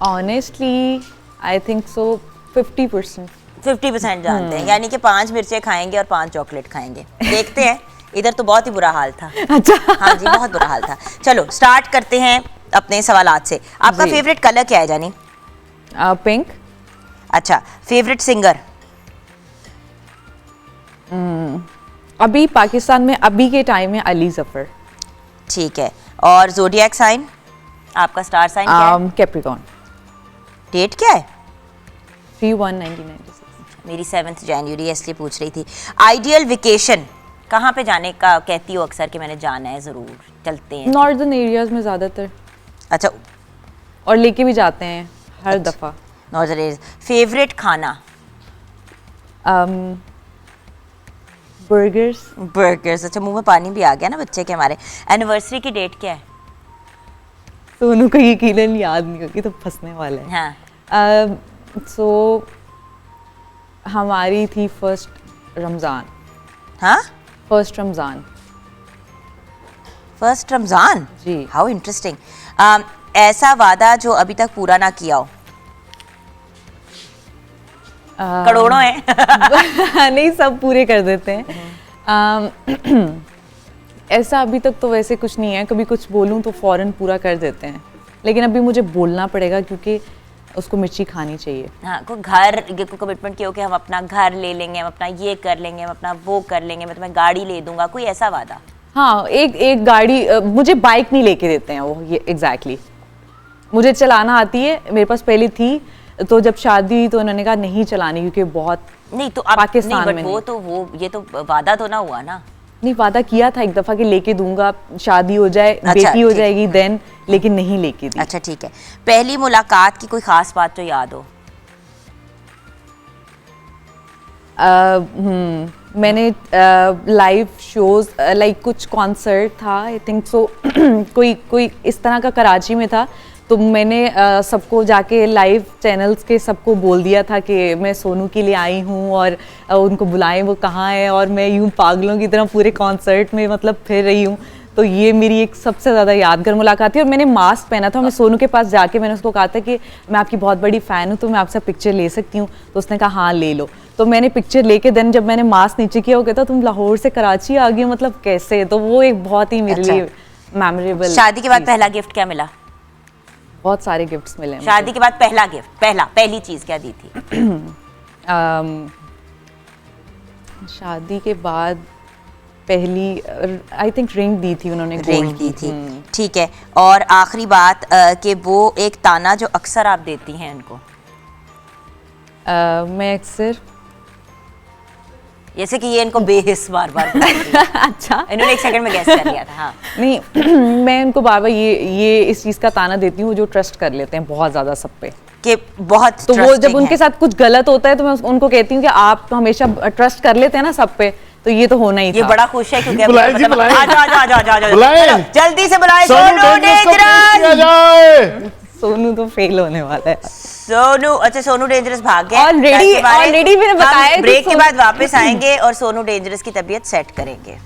Honestly I think so 50%। 50% जानते हैं, यानी कि 5 मिर्चें खाएंगे और 5 चॉकलेट खाएंगे। देखते हैं, इधर तो बहुत ही बुरा हाल था। अच्छा हाँ जी, बहुत बुरा हाल था। चलो स्टार्ट करते हैं अपने सवालात से। आपका जी। फेवरेट कलर क्या है जानी? पिंक। अच्छा, फेवरेट सिंगर? अभी पाकिस्तान में अभी के टाइम में अली जफर। ठीक है। और ज़ोडिएक साइन, आपका स्टार साइन क्या है? कैप्रिकॉर्न। डेट क्या है? 3/1/1996। मेरी 7 जनवरी, इसलिए पूछ रही थी। आइडियल वेकेशन कहाँ पे जाने का कहती हो अक्सर कि मैंने जाना है, ज़रूर चलते हैं? नॉर्दर्न एरियाज में ज़्यादातर, अच्छा, और लेके भी जाते हैं हर दफ़ा। Northern area. फेवरेट खाना? बर्गर्स। बर्गर्स। अच्छा, मुंह में पानी भी आ गया ना बच्चे के हमारे। एनिवर्सरी की डेट क्या है? सोनू को यकीनन याद नहीं होगी तो फंसने वाला है। हाँ, सो हमारी थी फर्स्ट रमज़ान। हाँ, फर्स्ट रमज़ान। फर्स्ट रमज़ान। जी। How interesting. ऐसा वादा जो अभी तक पूरा ना किया हो? करोड़ों हैं। नहीं, सब पूरे कर देते हैं। ऐसा अभी तक तो वैसे कुछ नहीं है, कभी कुछ बोलूं तो फौरन पूरा कर देते हैं, लेकिन अभी मुझे बोलना पड़ेगा क्योंकि उसको मिर्ची खानी चाहिए। हाँ, कोई घर को कमिटमेंट किया हो कि हम अपना घर ले लेंगे, हम अपना ये कर लेंगे, हम अपना वो कर लेंगे, मैं तुम्हें गाड़ी ले दूंगा, कोई ऐसा वादा? हाँ, एक गाड़ी, मुझे बाइक नहीं लेके देते हैं वो, ये एग्जैक्टली। मुझे चलाना आती है, मेरे पास पहले थी, तो जब शादी हुई तो उन्होंने कहा नहीं चलानी क्योंकि बहुत नहीं तो अब पाकिस्तान नहीं, में वो तो वो ये तो वादा तो ना हुआ ना। नहीं, वादा किया था एक दफ़ा कि लेके दूंगा, शादी हो जाए, अच्छा, बेटी हो ठीक। जाएगी देन, लेकिन नहीं लेके दी। अच्छा, ठीक है। पहली मुलाकात की कोई खास बात तो याद हो? मैंने लाइव शोज लाइक कुछ कॉन्सर्ट था, आई थिंक सो कोई इस तरह का कराची में था, तो मैंने सबको जाके लाइव चैनल्स के सबको बोल दिया था कि मैं सोनू के लिए आई हूँ और उनको बुलाएं वो कहाँ है, और मैं यूँ पागलों की तरह पूरे कॉन्सर्ट में मतलब फिर रही हूँ। तो ये मेरी एक सबसे ज़्यादा यादगार मुलाकात थी। और मैंने मास्क पहना था, मैं सोनू के पास जाके मैंने उसको कहा था कि मैं आपकी बहुत बड़ी फ़ैन हूँ, तो मैं आपसे पिक्चर ले सकती हूँ? तो उसने कहा हाँ ले लो। तो मैंने पिक्चर लेके देन जब मैंने मास्क नीचे किया, हो गया था तुम लाहौर से कराची आ गई, मतलब कैसे? तो वो एक बहुत ही मेरे लिए मेमोरेबल। शादी के बाद पहला गिफ्ट क्या मिला? बहुत सारे गिफ्ट्स मिले हैं शादी के बाद पहला गिफ्ट, पहली चीज क्या दी थी? शादी के बाद पहली आई थिंक रिंग दी थी उन्होंने, रिंग दी थी। ठीक है। और आखिरी बात कि वो एक ताना जो अक्सर आप देती हैं उनको? मैं अक्सर जैसे कि ये इनको बेहिस बार बार अच्छा इन्होंने 1 सेकंड में गैस कर लिया था। हाँ नहीं मैं उनको बार बार ये इस चीज़ का ताना देती हूँ जो ट्रस्ट कर लेते हैं बहुत ज़्यादा सब पे। कि बहुत तो वो trusting जब उनके है। साथ कुछ गलत होता है तो मैं उनको कहती हूँ कि आप हमेशा ट्रस्ट कर लेते हैं ना सब पे, तो ये तो होना ही ये था। बड़ा खुश है क्योंकि बुलाए जी, बुलाए। आ जाओ बुलाए। चलो, जल्दी से बुलाए सोनू सोनू डेंजरस को डेंजरस। किया जाए। सोनू तो फेल होने वाला है। सोनू अच्छा सोनू डेंजरस भाग गए। Already मैंने बताया कि ब्रेक के सोनू- बाद वापस आएंगे और सोनू डेंजरस की तबीयत सेट करेंगे।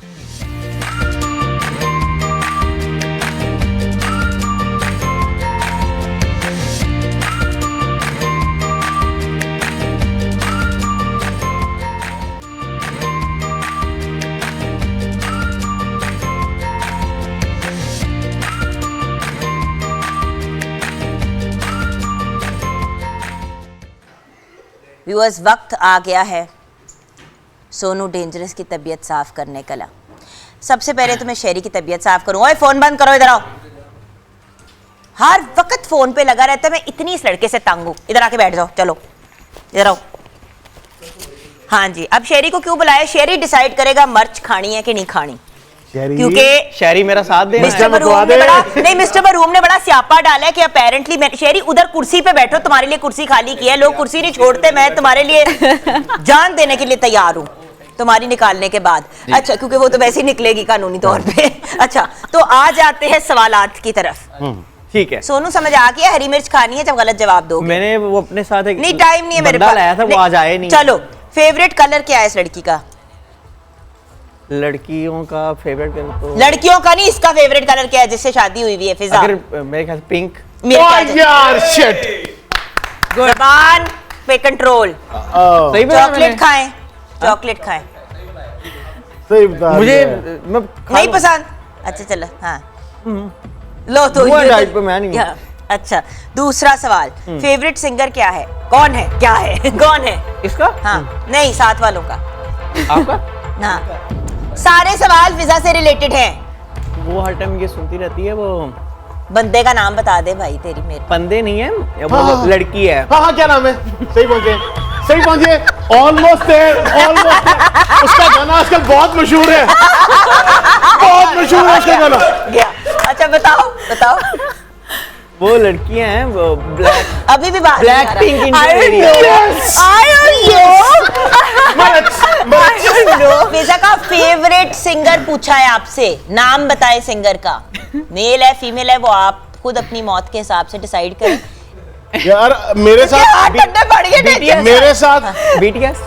व्यूअर्स वक्त आ गया है सोनू डेंजरस की तबीयत साफ करने का। सबसे पहले तो मैं शेरी की तबीयत साफ करूं। ओए फोन बंद करो, इधर आओ। हर वक्त फोन पे लगा रहता है, मैं इतनी इस लड़के से तंग हूं। इधर आके बैठ जाओ, चलो इधर आओ। हाँ जी, अब शेरी को क्यों बुलाया? शेरी डिसाइड करेगा मर्च खानी है कि नहीं खानी, क्योंकि शहरी मेरा साथ दे। मिस्टर मरूम ने बड़ा स्यापा डाला है कि अपेरेंटली शेरी उधर कुर्सी पे बैठो, तुम्हारे लिए कुर्सी खाली की है, लोग कुर्सी नहीं छोड़ते, मैं तुम्हारे लिए जान देने के लिए तैयार हूँ तुम्हारी निकालने के बाद। अच्छा, क्योंकि वो तो वैसे ही निकलेगी कानूनी तौर पे। अच्छा, तो आ जाते हैं सवालात की तरफ। ठीक है, सोनू समझ आ गया हरी मिर्च खानी है जब गलत जवाब दो। मैंने वो अपने साथ एक नहीं, टाइम नहीं है मेरे बंदा पास। लाया था, वो आज आया नहीं। चलो, फेवरेट कलर क्या है इस लड़की का? लड़कियों का फेवरेट कलर तो लड़कियों का नहीं, इसका फेवरेट कलर क्या है जिससे शादी हुई है? फिजा। अगर मेरे ख्याल से पिंक। मेरे ख्याल से- यार शिट। ज़बान पे कंट्रोल। सही में चॉकलेट खाएं, चॉकलेट खाएं। सही बता मुझे दिया। मैं नहीं पसंद? अच्छा चलो, हाँ लो तो हुआ ये तो- टाइप पे मैं नहीं हूँ। या, अच्छा, दूसरा सवाल, फेवरेट सिंगर क्या है? कौन है? क्या है? कौन है? इसका हाँ, नहीं, साथ वालों का। आपका हाँ, सारे सवाल फिजा से रिलेटेड हैं। वो हर टाइम ये सुनती रहती है। वो बंदे का नाम बता दे भाई, तेरी मेरे। बंदे नहीं है, वो हाँ। लड़की है। हाँ हाँ, क्या नाम है? सही पहुंचे, सही पहुंचे। Almost there, almost there. उसका गाना आजकल बहुत मशहूर है, बहुत मशहूर है उसका गाना। गया। अच्छा बताओ, बताओ। वो लड़कियां हैं, वो ब्लैक अभी भी बात ब्लैक पिंक फिजा का फेवरेट सिंगर पूछा है आपसे, नाम बताए सिंगर का। मेल है फीमेल है वो आप खुद अपनी मौत के हिसाब से डिसाइड करें। यार मेरे साथ, मेरे साथ बीटीएस।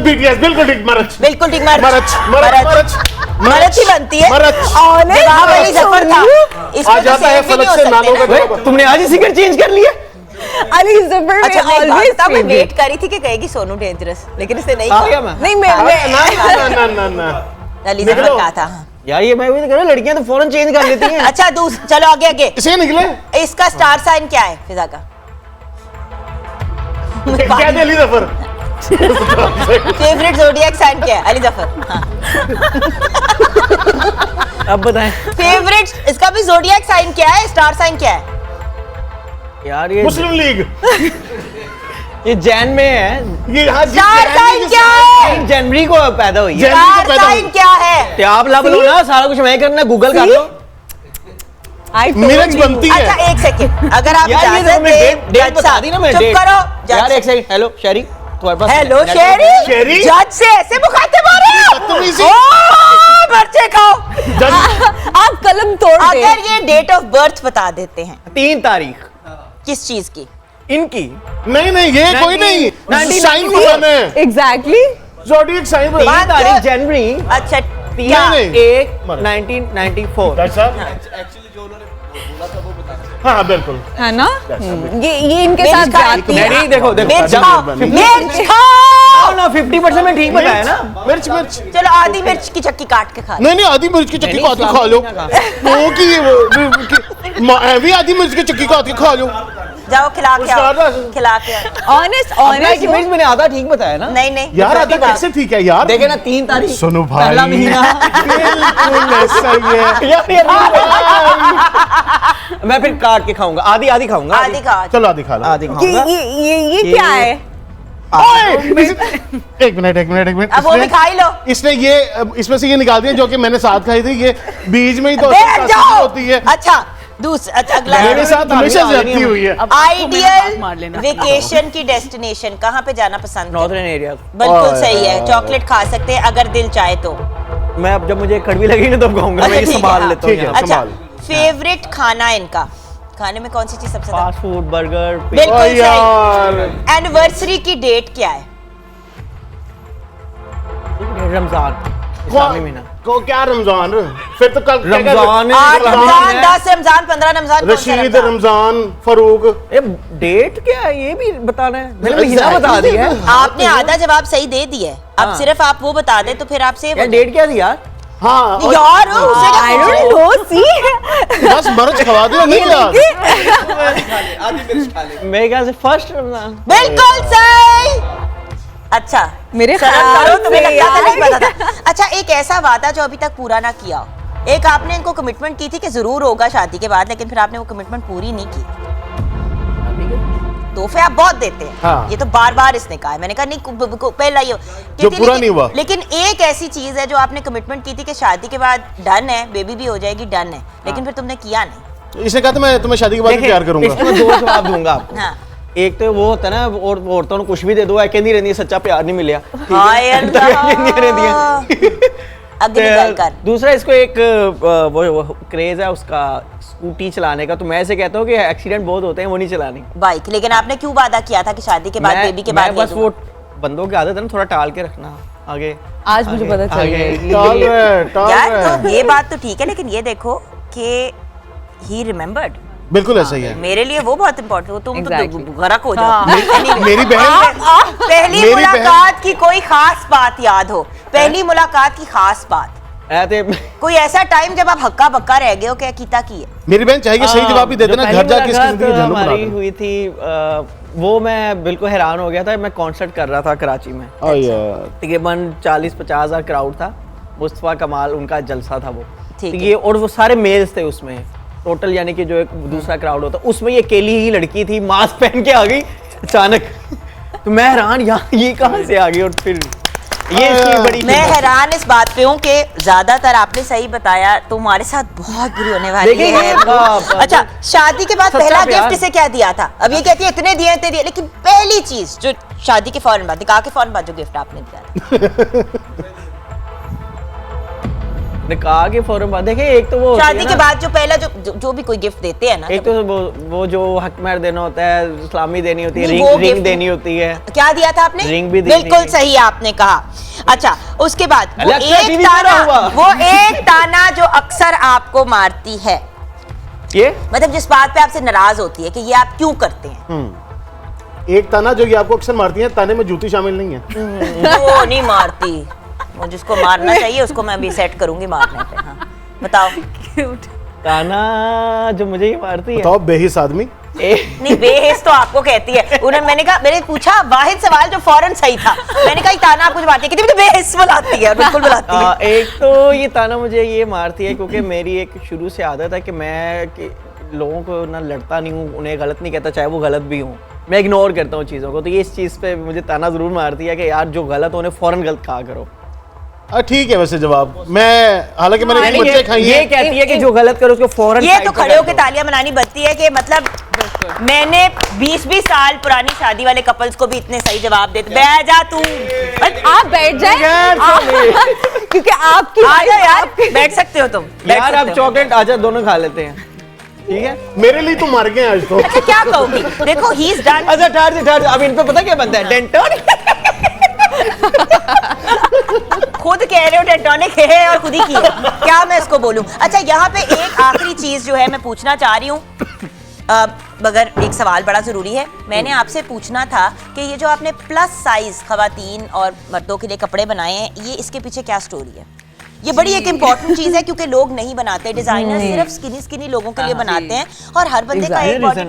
बीटीएस बिल्कुल ठीक। मरच, बिल्कुल ठीक। मरच, मरच, मरच ही बनती है। मरच। जवाब अली जफर था। इसमें आ तो जाता है same भी फलक नहीं हो से सकते नालों ना। का जवाब। तुमने आज ही सिंगर चेंज कर लिया। अली जफर अच्छा, में एक बात always बताओ, मैं favorite। वेट करी थी कि कहेगी सोनू डेंजरस, लेकिन इसने नहीं आ गया कहा। मैं। नहीं मैं ना ना ना ना। अली निकलो। जफर कहा था। हाँ। यार ये मैं भी तो कह रहा हूँ, लड़कियां तो फौरन चेंज कर लेती हैं। अच्छा, चलो आगे आगे। इसे निकले इसका स्टार साइन क्या है फिजा का? क्या दे Ali Zafar. Favourite zodiac sign क्या है? अली जफर। हाँ। अब बताएं फेवरेट इसका भी ज़ोडिएक साइन क्या है? स्टार साइन क्या है? यार, मुस्लिम लीग। ये जैन में है। ये हाँ स्टार साइन क्या है? जनवरी को पैदा हुई है। जनवरी को स्टार पैदा साइन हुई। क्या है? तो आप लब लो ना, सारा कुछ मैं करना, गूगल कर लो। मिर्च बनती है। अच्छा, एक सेकंड, अगर आप यार ये इजाजत तो मैं दें, डेट जज बता साहब, दी ना मैं चुप डेट। करो, यार जज एक सेकंड। हेलो शेरी, तुम्हारे पास हेलो नेटवर्क है? शेरी, शेरी? जज से ऐसे मुखातिब हो रहे हो? बदतमीजी। ओ, मर्चे खाओ। आप कलम तोड़ दे। अगर ये डेट ऑफ बर्थ बता देते हैं 3 तारीख किस चीज की? इनकी। नहीं नहीं, ये कोई नहीं, 1990 साइन बताना है। एग्जैक्टली ज़ोडिएक साइन 3 बताना। तारीख जनवरी अच्छा, 3 नहीं। 1 1994। डॉक्टर साहब, हाँ बिल्कुल। है ना? ये इनके मिर्च साथ खाई जाती थी। है। नहीं, देखो देखो मिर्च जब- खाओ, मिर्च खाओ। ना 50% में ठीक बताया ना। मिर्च मिर्च। चलो आधी मिर्च की चक्की काट के खा लो। नहीं नहीं, आधी मिर्च की चक्की नहीं, काट के खा लो। इस्लामी वो की भी आधी मिर्च की चक्की काट के खा लो। जाओ खिला के उसका आओ, आधा- खिला के आओ। ऑनेस्ट अपना की मिर्च मैंने आधा ठीक बताया ना। नहीं नहीं यार आधा कैसे ठीक है यार? देखे ना 3 तारीख सुनो भाई, पहला महीना। बिल्कुल ऐसा ही है। यार, मैं फिर काट के खाऊंगा, आधी आधी खाऊंगा। आधी खाओ। चलो आधी खा लो। आधी खाऊंगा। ये क्या है? एक मिनट अब वो भी खा ही लो। इसने ये इसमें से ये निकाल दिया जो कि मैंने साथ खाई थी, ये बीच में ही तो बैठ तासीर जाओ। होती है। अच्छा अच्छा अगला मेरे साथ हमेशा ज्यादती हुई है। अब आपको मेरा हाथ मार आइडियल लेना। वेकेशन की डेस्टिनेशन कहाँ पे जाना पसंद है? Northern area. बिल्कुल सही है, चॉकलेट खा सकते हैं अगर दिल चाहे तो। मैं अब जब मुझे कड़वी लगेगी ना तब कहूंगा, मैं ये ठीक है, संभाल हाँ। लेता हूँ ठीक है। यहाँ। अच्छा संभाल। फेवरेट खाना इनका, खाने में कौन सी चीज सबसे ज्यादा? फास्ट फूड, बर्गर, बिल्कुल ओ यार। सही। एनिवर्सरी की डेट क्या है? रमजान, इस्लामी महीना। को क्या रमजान? फिर तो कल रमजान है, 8 रमजान रमजान, है। 10 रमजान, 15 रमजान, कौन सा रशीद, रमजान? रमजान, फारूक। ये डेट क्या है ये भी बताना है? मैंने महीना बता दिया है। आपने आधा जवाब सही दे दिया है, अब सिर्फ आप वो बता दें तो फिर आपसे यार डेट क्या थी यार? हाँ और यार उसे क्या पूछ रहे हो? बस मर्च खवा दिया नहीं यार। मेरे ख्याल से फर्स्ट रमजान। बिल्कुल सही। अच्छा मेरे शर्म ख्याल करो, तुम्हें से लगता था नहीं यार। पता था। अच्छा एक ऐसा वादा जो अभी तक पूरा ना किया हो। एक आपने इनको कमिटमेंट की थी कि जरूर होगा शादी के बाद, लेकिन फिर आपने वो कमिटमेंट पूरी नहीं की। तोहफे आप बहुत देते हैं, हाँ। ये तो बार बार इसने कहा है, मैंने कहा नहीं पहला ये जो पूरा नहीं हुआ। लेकिन एक ऐसी चीज है जो आपने कमिटमेंट की थी कि शादी के बाद डन है, बेबी भी हो जाएगी, डन है, लेकिन फिर तुमने किया नहीं। इसने कहा था मैं तुम्हें शादी के बाद भी प्यार करूंगा। इसमें मैं दो जवाब दूंगा आपको। हाँ। एक तो वो होता है ना, और औरतों को कुछ भी दे दो कहती रहती है सच्चा प्यार नहीं मिला। हाय अल्लाह। अगली गल कर। दूसरा इसको एक वो क्रेज है उसका स्कूटी चलाने का, तो मैं ऐसे कहता हूँ कि एक्सीडेंट बहुत होते हैं, वो नहीं चलानी। बाइक, लेकिन आपने क्यों वादा किया था कि शादी के बाद, बेबी के बाद मैं बस वो बंदों की आदत है ना थोड़ा टाल के रखना आगे। आज मुझे पता चल आगे। जाएगी। टाल रहे, टाल यार रहे। तो ये बात तो ठीक है, लेकिन ये देखो कि ही रिमेम्बर्ड। बिल्कुल ऐसा ही है। मेरे लिए वो बहुत इंपॉर्टेंट हो, तुम Exactly. तो गरक हो जाओ। हाँ। Anyway, मेरी बहन पहली मेरी मुलाकात की कोई खास बात याद हो? पहली मुलाकात की खास बात, ऐसे कोई ऐसा टाइम जब आप हक्का बक्का रह गए हो क्या कीता की है? मेरी बहन चाहिए सही जवाब भी देते जो ना, पहली घर जाके इसकी मुलाकात जिंदगी झंडू बना हमारी दो। हुई थी वो मैं बिल्कुल हैरान हो गया था। मैं कॉन्सर्ट कर रहा था कराची में, ओ यार। तकरीबन 40-50 हज़ार क्राउड था। मुस्तफा कमाल उनका जलसा था वो। ठीक तो है। ये और वो सारे मेल्स थे उसमें टोटल, यानी कि जो एक दूसरा क्राउड होता उसमें ये अकेली ही लड़की थी, मास्क पहन के आ गई अचानक। तो मैं हैरान यार ये कहाँ से आ गई। और फिर ये इसकी बड़ी मैं हैरान इस बात पे हूँ कि ज्यादातर आपने सही बताया, तुम्हारे साथ बहुत बुरी होने वाली देखिए, है। बाप, अच्छा शादी के बाद सच्चा पहला प्यार। गिफ्ट इसे क्या दिया था? अब ये कहती है इतने दिए, लेकिन पहली चीज जो शादी के फौरन बाद, निकाह के फौरन बाद जो गिफ्ट आपने दिया था। निकाह के फौरन बाद देखिए, एक तो वो होती है शादी के ना, बाद जो पहला जो भी कोई गिफ्ट देते हैं ना, एक तो वो जो हक महर देना होता है, इस्लामी देनी होती है, नहीं, वो रिंग gift- देनी होती है। क्या दिया था आपने? रिंग भी देनी बिल्कुल है। सही आपने कहा। अच्छा उसके बाद वो अल्लाह, अच्छा, एक टीवी ताना, पूरा हुआ। वो एक ताना जो अक्सर आपको मारती है, ये मतलब जिस बात पे आपसे नाराज होती है कि ये आप क्यों करते हैं। एक ताना जो ये आपको अक्सर मारती है, ताने में जूती शामिल नहीं है। वो नहीं मारती, वो जिसको मारना चाहिए उसको मैं अभी सेट करूंगी मारने पे। हाँ बताओ। ताना जो मुझे ये मारती है। बताओ बेहिस आदमी। नहीं बेहिस तो आपको कहती है। मैंने पूछा वाहिद सवाल जो फौरन सही था, मैंने कहा ये ताना आपको जो मारती है, कहती मुझे बेहिस बुलाती है, बिल्कुल बुलाती है। एक तो ये ताना मुझे ये मारती है क्योंकि मेरी एक शुरू से आदत है कि मैं लोगों को ना लड़ता नहीं हूँ, उन्हें गलत नहीं कहता, चाहे वो गलत भी हूँ, मैं इग्नोर करता हूँ चीज़ों को। तो ये इस चीज़ पे मुझे ताना ज़रूर मारती है कि यार जो गलत हो उन्हें फ़ौरन गलत कहा करो। ठीक है वैसे जवाब। मैं हालांकि मैंने यानी बच्चे खाई ये हैं। कहती है कि जो गलत करो उसको फ़ौरन ये साइड तो पे खड़े कर होकर दो। तालियां बनानी बनती है कि मतलब मैंने 20-20 साल पुरानी शादी वाले कपल्स को भी इतने सही जवाब देते। बैठ जा तू, आप बैठ जाए क्योंकि आपकी आ जाओ यार, बैठ सकते हो तुम, बैठ यार सकते आप हो। चॉकलेट आजा दोनों खा लेते हैं, ठीक है? मेरे लिए तो मर गए आज तो। अच्छा क्या कहोगी? देखो ही इज डन। अच्छा ठहर जा, अब इन पे पता क्या बनता है? डेंटोनिक। खुद कह रहे हो टेक्टोनिक है और खुद ही की है, क्या मैं इसको बोलूं? अच्छा यहाँ पे एक आखिरी चीज जो है मैं पूछना चाह रही हूँ, मगर एक सवाल बड़ा जरूरी है। मैंने आपसे पूछना था कि ये जो आपने प्लस साइज खवातीन और मर्दों के लिए कपड़े बनाए हैं, ये इसके पीछे क्या स्टोरी है? ये बड़ी एक इंपॉर्टेंट चीज है क्योंकि लोग नहीं बनाते, डिजाइनर सिर्फ स्किनी लोगों के लिए बनाते हैं और हर बंदे का एक बॉडी।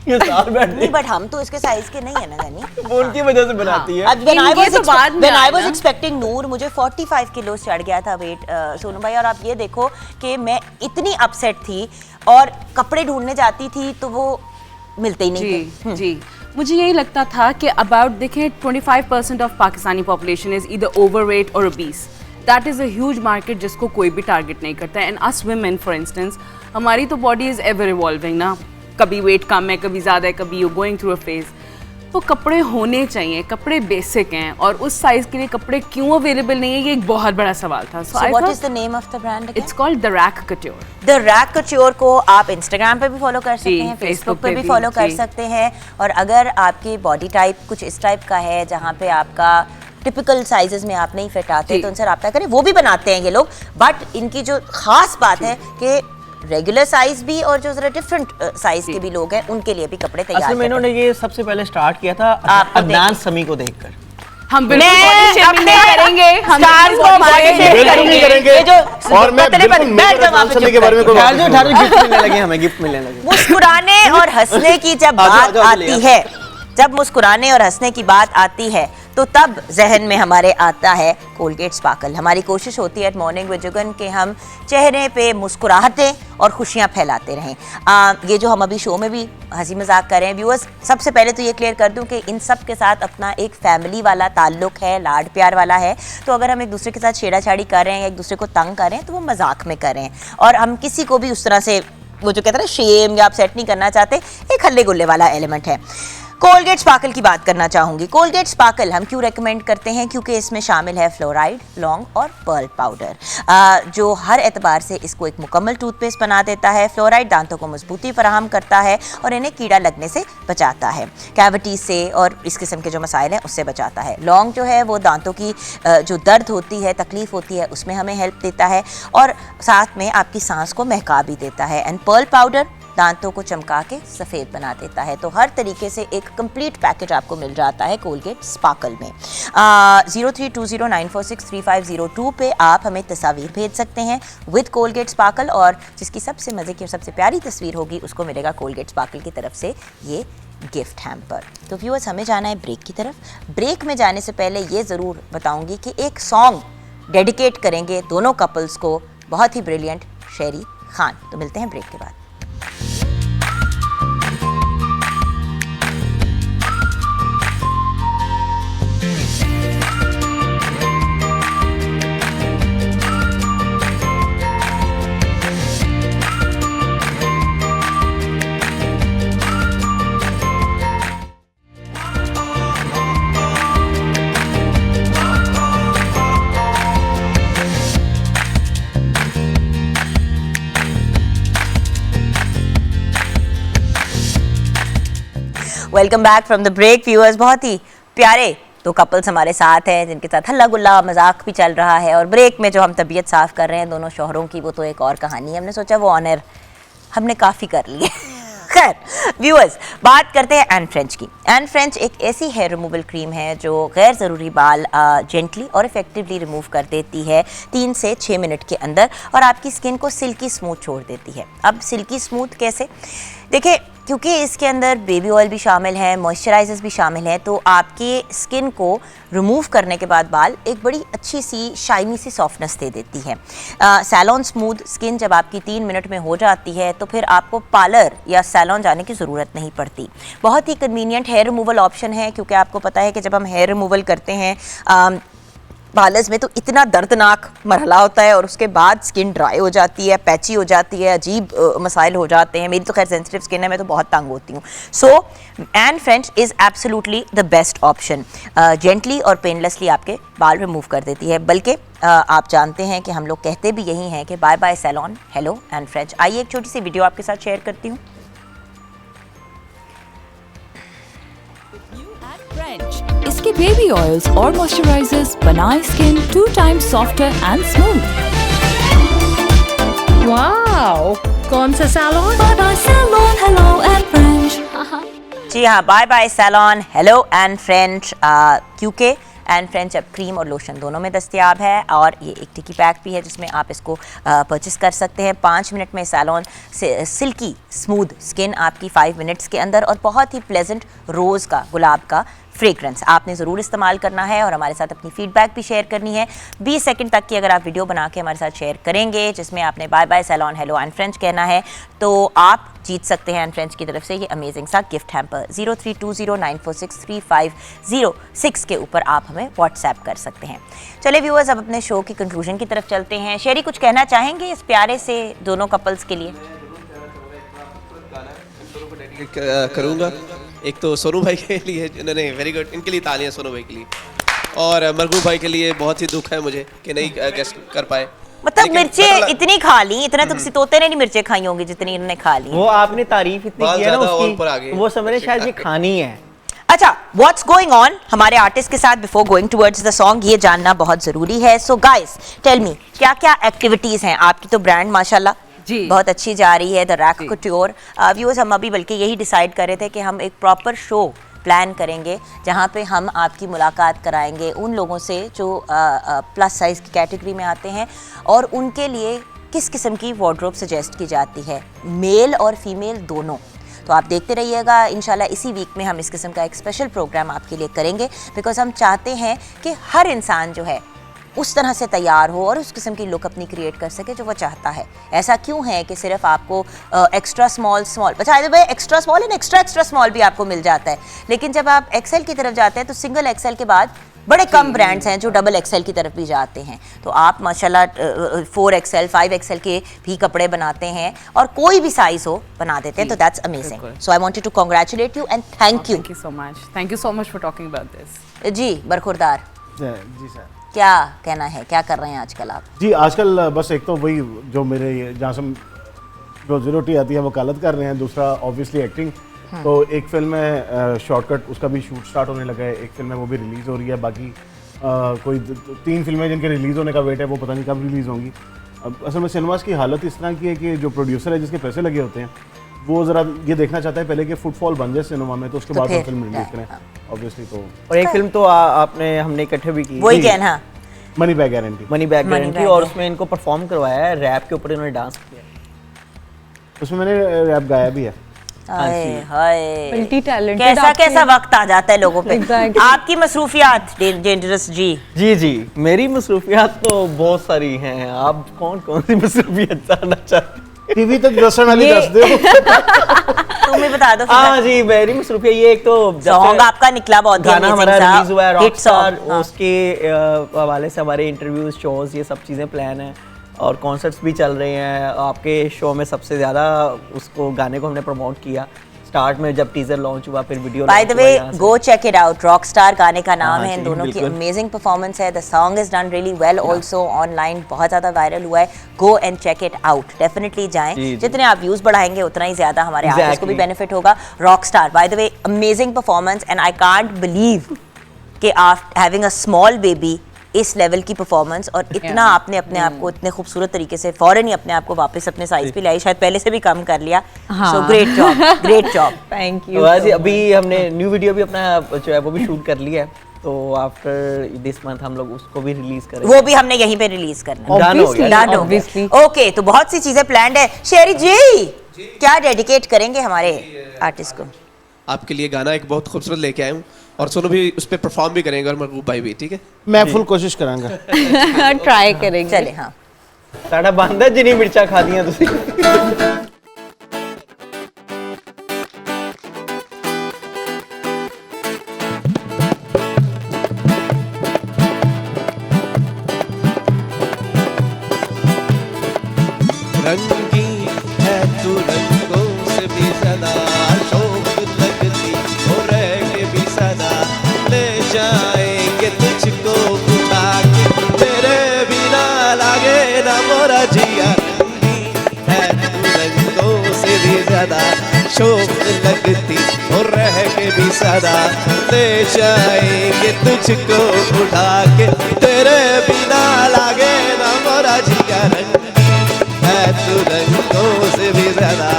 ये साथ बैठ नहीं बट हम तो इसके साइज के नहीं है ना जानी। वो उनकी वजह से बनाती है। अब when I ये was तो बाद में when I आया was ना। expecting नूर, मुझे 45 किलो चढ़ गया था वेट सोनू भाई, और आप ये देखो कि मैं इतनी अपसेट थी और कपड़े ढूंढने जाती थी तो वो मिलते ही नहीं थे। जी मुझे यही लगता था कि अबाउट देखें 25% of Pakistani population is either overweight और obese. That is a huge market जिसको कोई भी टारगेट नहीं करता है. And as women for instance, हमारी तो बॉडी इज़ एवर इवॉल्विंग ना. कभी वेट कम है, कभी ज़्यादा है, कभी you going through a phase. तो कपड़े होने चाहिए, कपड़े बेसिक हैं, और उस साइज़ के लिए कपड़े क्यों अवेलेबल नहीं है, ये एक बहुत बड़ा सवाल था. So what is the name of the brand again? It's called The Rack Couture. The Rack Couture को आप इंस्टाग्राम पे भी फॉलो कर सकते जी, हैं, फेसबुक Facebook पे पे भी भी, फॉलो कर जी. सकते हैं. और अगर आपकी बॉडी टाइप कुछ इस टाइप का है जहाँ पे आपका टिपिकल साइजेस में आप नहीं फिट आते, जी. तो उनसे रब्ता करें. वो भी बनाते हैं ये लोग, बट इनकी जो खास बात है कि रेगुलर साइज भी और जो जरा डिफरेंट साइज के भी लोग हैं उनके लिए भी कपड़े तैयार असल में करते हैं. इन्होंने ये सबसे पहले स्टार्ट किया था आपको अदनान समी को देखकर. हम बिल्कुल मैं body shaming अपने नहीं करेंगे, हम stars को बिल्कुल body body shaming shaming बिल्कुल नहीं करेंगे. करेंगे. ये जो और मैं पतले बिल्कुल बैठ जाओ वहाँ पे के बारे में कोई बात नहीं ठार जो गिफ्ट मिलने लगे, हमें गिफ्ट मिलने लगे. मुस्कुराने और हंसने की जब आ जाओ, बात आ जाओ, आती जल्दी है, जब मुस्कुराने और हंसने की बात आती है, तो तब जहन में हमारे आता है कोलगेट स्पार्कल. हमारी कोशिश होती है एट मॉर्निंग विद जुगन कि हम चेहरे पे मुस्कुराहटें और खुशियां फैलाते रहें. ये जो हम अभी शो में भी हंसी मजाक कर रहे हैं व्यूअर्स, सबसे पहले तो ये क्लियर कर दूं कि इन सब के साथ अपना एक फैमिली वाला ताल्लुक है, लाड प्यार वाला है. तो अगर हम एक दूसरे के साथ छेड़ाछाड़ी कर रहे हैं या एक दूसरे को तंग कर रहे हैं तो वो मजाक में कर रहे हैं, और हम किसी को भी उस तरह से वो जो कहते हैं ना शेम या अपसेट नहीं करना चाहते. एक हल्ले गुल्ले वाला एलिमेंट है. कोलगेट स्पार्कल की बात करना चाहूँगी. कोलगेट स्पार्कल हम क्यों रेकमेंड करते हैं? क्योंकि इसमें शामिल है फ्लोराइड, लौंग और पर्ल पाउडर, जो हर एतबार से इसको एक मुकम्मल टूथपेस्ट बना देता है. फ्लोराइड दांतों को मजबूती फराहम करता है और इन्हें कीड़ा लगने से बचाता है, कैविटी से और इस किस्म के जो मसाइल हैं उससे बचाता है. लौंग जो है वो दांतों की जो दर्द होती है, तकलीफ होती है, उसमें हमें हेल्प देता है, और साथ में आपकी सांस को महका भी देता है. एंड पर्ल पाउडर दांतों को चमका के सफ़ेद बना देता है. तो हर तरीके से एक कंप्लीट पैकेज आपको मिल जाता है कोलगेट स्पार्कल में. 0320946350 पे आप हमें तस्वीर भेज सकते हैं विद कोलगेट स्पार्कल, और जिसकी सबसे मज़े की और सबसे प्यारी तस्वीर होगी उसको मिलेगा कोलगेट स्पार्कल की तरफ से ये गिफ्ट हैम्पर. तो व्यूअर्स, हमें जाना है ब्रेक की तरफ. ब्रेक में जाने से पहले ये ज़रूर बताऊँगी कि एक सॉन्ग डेडिकेट करेंगे दोनों कपल्स को, बहुत ही ब्रिलियंट शेरी खान. तो मिलते हैं ब्रेक के बाद. Welcome back from the break viewers. बहुत ही प्यारे दो कपल्स हमारे साथ हैं जिनके साथ हल्ला गुल्ला मजाक भी चल रहा है, और ब्रेक में जो हम तबीयत साफ़ कर रहे हैं दोनों शौहरों की, वो तो एक और कहानी है. हमने सोचा वो ऑनर हमने काफ़ी कर लिए. खैर व्यूअर्स, बात करते हैं एन फ्रेंच की. एन फ्रेंच एक ऐसी हेयर रिमूवल क्रीम है जो गैर ज़रूरी बाल जेंटली और इफ़ेक्टिवली रिमूव कर देती है 3 से 6 मिनट के अंदर, और आपकी स्किन को सिल्की स्मूथ छोड़ देती है. अब सिल्की स्मूथ कैसे? देखिए, क्योंकि इसके अंदर बेबी ऑयल भी शामिल है, मॉइस्चराइजर्स भी शामिल हैं, तो आपकी स्किन को रिमूव करने के बाद बाल एक बड़ी अच्छी सी शाइनी सी सॉफ्टनेस दे देती है. सैलून स्मूथ स्किन जब आपकी 3 मिनट में हो जाती है तो फिर आपको पार्लर या सैलून जाने की ज़रूरत नहीं पड़ती. बहुत ही कन्वीनियंट हेयर रिमूवल ऑप्शन है, क्योंकि आपको पता है कि जब हम हेयर रिमूवल करते हैं बालर्स में तो इतना दर्दनाक मरहला होता है, और उसके बाद स्किन ड्राई हो जाती है, पैची हो जाती है, अजीब मसाइल हो जाते हैं. मेरी तो खैर सेंसिटिव स्किन है, मैं तो बहुत तंग होती हूँ. So Anne French is absolutely the best option. Gently और पेनलेसली आपके बाल रिमूव कर देती है. बल्कि आप जानते हैं कि हम लोग कहते भी यही हैं कि bye bye salon, hello an French. आइए एक छोटी सी वीडियो आपके साथ शेयर करती हूँ. French. इसके बेबी ऑयल्स और मॉइस्चराइजर्स बनाए skin 2 times softer and smooth. Wow, कौन सा salon? Bye bye salon, hello and French. जी हाँ, bye bye salon, hello and French. क्योंकि एन फ्रेंच अब क्रीम और लोशन दोनों में दस्तयाब है, और ये एक टिकी पैक भी है जिसमें आप इसको परचेस कर सकते हैं. 5 मिनट में सैलून से सिल्की स्मूथ स्किन आपकी 5 मिनट्स के अंदर, और बहुत ही प्लेजेंट रोज़ का, गुलाब का फ्रेग्रेंस आपने ज़रूर इस्तेमाल करना है और हमारे साथ अपनी फीडबैक भी शेयर करनी है। 20 सेकंड तक की अगर आप वीडियो बना के हमारे साथ शेयर करेंगे जिसमें आपने bye bye salon hello and French कहना है तो आप जीत सकते हैं एंड फ्रेंच की तरफ से ये अमेजिंग सा गिफ्ट हैम्पर। 032094633506 के ऊपर आप हमें व्हाट्सएप कर सकते हैं। चलिए व्यूअर्स, अब अपने शो की कंक्लूजन की तरफ चलते हैं। शेरी कुछ कहना चाहेंगे इस प्यारे से दोनों कपल्स के लिए? करूँगा। एक तो सोनू भाई के लिए जिन्होंने वेरी गुड, इनके लिए तालियां सोनू भाई के लिए, और मरगूब भाई के लिए बहुत ही दुख है मुझे कि नहीं गेस्ट कर पाए। मतलब मिर्चें इतनी खा ली, इतना तो किसी तोते ने नहीं मिर्चें खाई होंगी जितनी इन्होंने खा ली। वो आपने तारीफ इतनी की है ना उसकी, वो समझ रहे शायद ये खानी है। अच्छा, व्हाट्स गोइंग ऑन हमारे आर्टिस्ट के साथ before going towards the song, ये जानना बहुत जरूरी है। सो गाइस टेल मी, क्या क्या एक्टिविटीज हैं आपकी? तो ब्रांड माशाल्लाह जी बहुत अच्छी जा रही है, द रैक कुट्योर। व्यूअर्स, हम अभी बल्कि यही डिसाइड कर रहे थे कि हम एक प्रॉपर शो प्लान करेंगे जहाँ पे हम आपकी मुलाकात कराएंगे उन लोगों से जो प्लस साइज़ की कैटेगरी में आते हैं और उनके लिए किस किस्म की वार्डरोब सजेस्ट की जाती है, मेल और फीमेल दोनों। तो आप देखते रहिएगा, इंशाल्लाह इसी वीक में हम इस किस्म का एक स्पेशल प्रोग्राम आपके लिए करेंगे बिकॉज हम चाहते हैं कि हर इंसान जो है उस तरह से तैयार हो और उस किस्म की लुक अपनी क्रिएट कर सके जो वो चाहता है। ऐसा क्यों है कि सिर्फ आपको एक्स्ट्रा स्मॉल अच्छा भाई extra small and extra small भी आपको मिल जाता है, लेकिन जब आप एक्सेल की तरफ जाते हैं तो सिंगल एक्सेल के बाद बड़े कम ब्रांड्स हैं जो डबल एक्सेल की तरफ भी जाते हैं। तो आप माशाल्लाह 4XL 5XL के भी कपड़े बनाते हैं और कोई भी साइज हो बना देते हैं, तो that's amazing. So I wanted to congratulate you and thank you so much for talking about this. जी बरखुरदार जी सर, क्या कहना है, क्या कर रहे हैं आजकल आप? जी आजकल बस एक तो वही जो मेरे जहाँ से रोजी रोटी आती है वकालत कर रहे हैं, दूसरा ऑब्वियसली एक्टिंग। तो एक फिल्म है शॉर्टकट, उसका भी शूट स्टार्ट होने लगा है, एक फिल्म है वो भी रिलीज़ हो रही है, बाकी कोई 3 फिल्में जिनके रिलीज़ होने का वेट है वो पता नहीं कब रिलीज़ होंगी। अब असल में सिनेमास की हालत इस तरह की है कि जो प्रोड्यूसर है जिसके पैसे लगे होते हैं वो ज़रा ये देखना चाहता है पहले कि फुटफॉल बन जाए सिनेमा में, तो उसके बाद वो फिल्म रिलीज करें ऑब्वियसली। तो और एक फिल्म तो आपने हमने इकट्ठे भी की, वही कहना, money bag guarantee. Money bag guarantee, और उसमें इनको परफॉर्म करवाया है, रैप के ऊपर इन्होंने डांस किया, उसमें मैंने रैप गाया भी है। Multi talented. कैसा वक्त आ जाता है लोगों पे। आपकी मसरूफियात डेंजरस जी मेरी मसरूफियात तो बहुत सारी हैं। आप कौन कौन सी मसरूफियात जानना चाहते हैं? टीवी तक दर्शन वाली दस दो। तुम ही बता दो। हाँ जी, मेरी मसरूफियत ये, एक तो सॉन्ग आपका निकला बहुत गाना हमारा रिलीज हुआ है रॉकस्टार, हाँ। उसके हवाले से हमारे इंटरव्यूज, शोज, ये सब चीज़ें प्लान है और कॉन्सर्ट्स भी चल रहे हैं। आपके शो में सबसे ज़्यादा उसको गाने को हमने प्रमोट किया स्टार्ट में जब टीजर लॉन्च हुआ, फिर video. By the way go check it out, rockstar गाने का नाम है, इन दोनों की अमेजिंग परफॉर्मेंस है। The song is done really well also, online बहुत ज़्यादा वायरल हुआ है। Go and check it out, definitely जाएं। जितने आप व्यूज बढ़ाएंगे उतना ही ज़्यादा हमारे आर्टिस्ट को भी बेनिफिट होगा। Rockstar by the way amazing performance and I can't believe कि after having a small baby इस लेवल की परफॉर्मेंस और इतना आपने अपने आप को इतने खूबसूरत तरीके से फौरन ही अपने आप को वापस अपने साइज पे लाई, शायद पहले से भी कम कर लिया। So great job thank you. अभी हमने न्यू वीडियो भी अपना जो है वो भी शूट कर लिया है, तो आफ्टर दिस मंथ हम लोग उसको भी रिलीज करेंगे। वो भी हमने यहीं पे रिलीज करना है। Obviously. ओके, तो बहुत सी चीजें प्लान्ड है। शेरी जी क्या डेडिकेट करेंगे हमारे आर्टिस्ट को? आपके लिए गाना एक बहुत खूबसूरत लेके आया हूँ और सोनू भी उस पर परफॉर्म भी करेंगे और महबूब भाई भी, ठीक है? मैं फुल कोशिश करांगा। ट्राई करेंगे। चले हाँ। साडा बंदा जिनी मिर्चा खा दियां तुसी। रंगी है तू रंगों से भी ज़्यादा शौक लगती हो, रह के भी सदा ले जाएंगे तुझको उठा के, तेरे बिना लागे ना मोरा जिया। रंगी है तू रंगों से भी ज़्यादा शौक लगती हो, रह के भी सदा ले जाएंगे तुझको उठा के, तेरे बिना लागे ना मोरा जिया। रंगी है तू रंगों से भी ज़्यादा।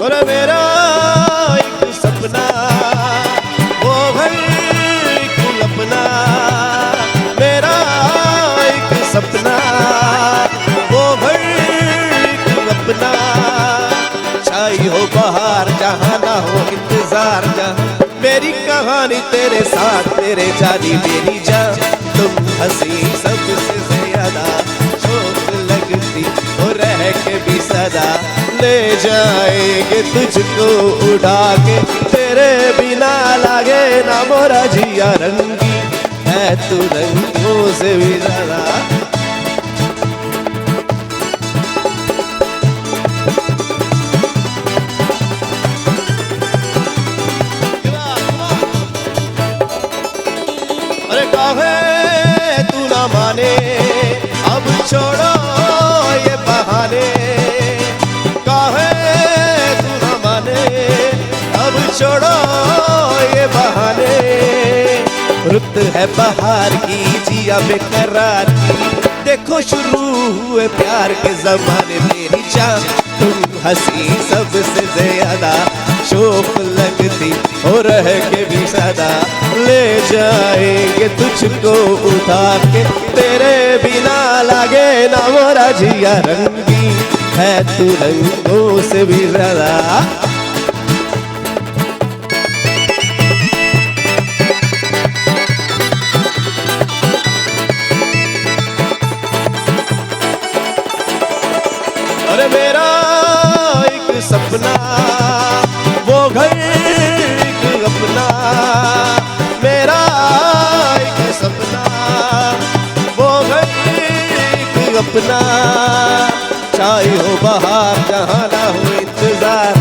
और मेरा एक सपना वो घर एक अपना सपना, छाई हो बहार जहाँ ना हो इंतजार जहाँ, मेरी कहानी तेरे साथ तेरे जानी मेरी जान, तुम हंसी सबसे ज्यादा शौक लगती हो रह के भी सदा, ले जाएंगे तुझको उड़ा के, तेरे बिना लागे ना मोरा जिया रंगी, है तू रंगों से भी ज्यादा। अरे काहे तू ना माने, अब छोड़ो ये बहाने, काहे तू ना माने, अब छोड़ो ये बहाने, रुत है बहार की जिया बेकरार की, देखो शुरू हुए प्यार के जमाने, मेरी जान तुम हंसी सबसे ज्यादा शौक लगती हो रह के भी सदा, ले जाएंगे तुझको उठा के, तेरे बिना लागे ना मोरा जिया रंगी, है तू रंगों से भी ज्यादा। अरे मेरा एक सपना, वो घर एक अपना, मेरा एक सपना, वो घर एक अपना, चाहे हो बहार जहाँ ना हो इंतजार,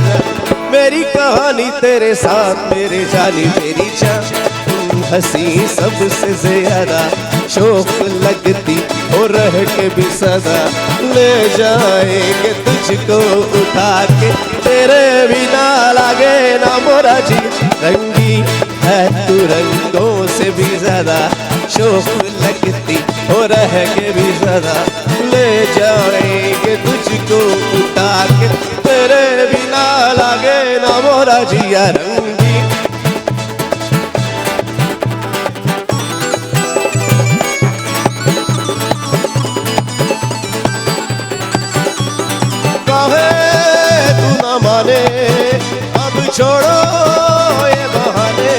मेरी कहानी तेरे साथ मेरे जानी मेरी जान, तुम हंसी सबसे ज्यादा शौक लगती हो रह के भी सदा, ले जाएंगे तुझको उठा के, तेरे बिना लागे ना मोरा जी रंगी, है तू रंगों से भी ज्यादा शौक लगती हो रह के भी सदा, ले जाएंगे तुझको उठा के, तेरे बिना लागे ना मोरा जिया रंगी। तू ना माने, अब छोड़ो ये बहाने,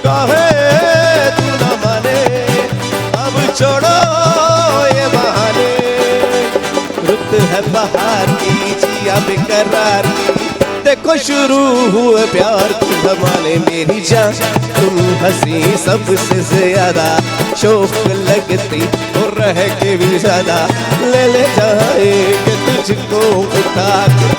काहे तू ना माने, अब छोड़ो ये बहाने, रुत है बहार की जिया बेकरार की, देखो शुरू हुए प्यार के जमाने, मेरी जान तुम हंसी सबसे ज्यादा शौक लगती और रह के भी ज्यादा, ले जाएंगे तुझको उठा के,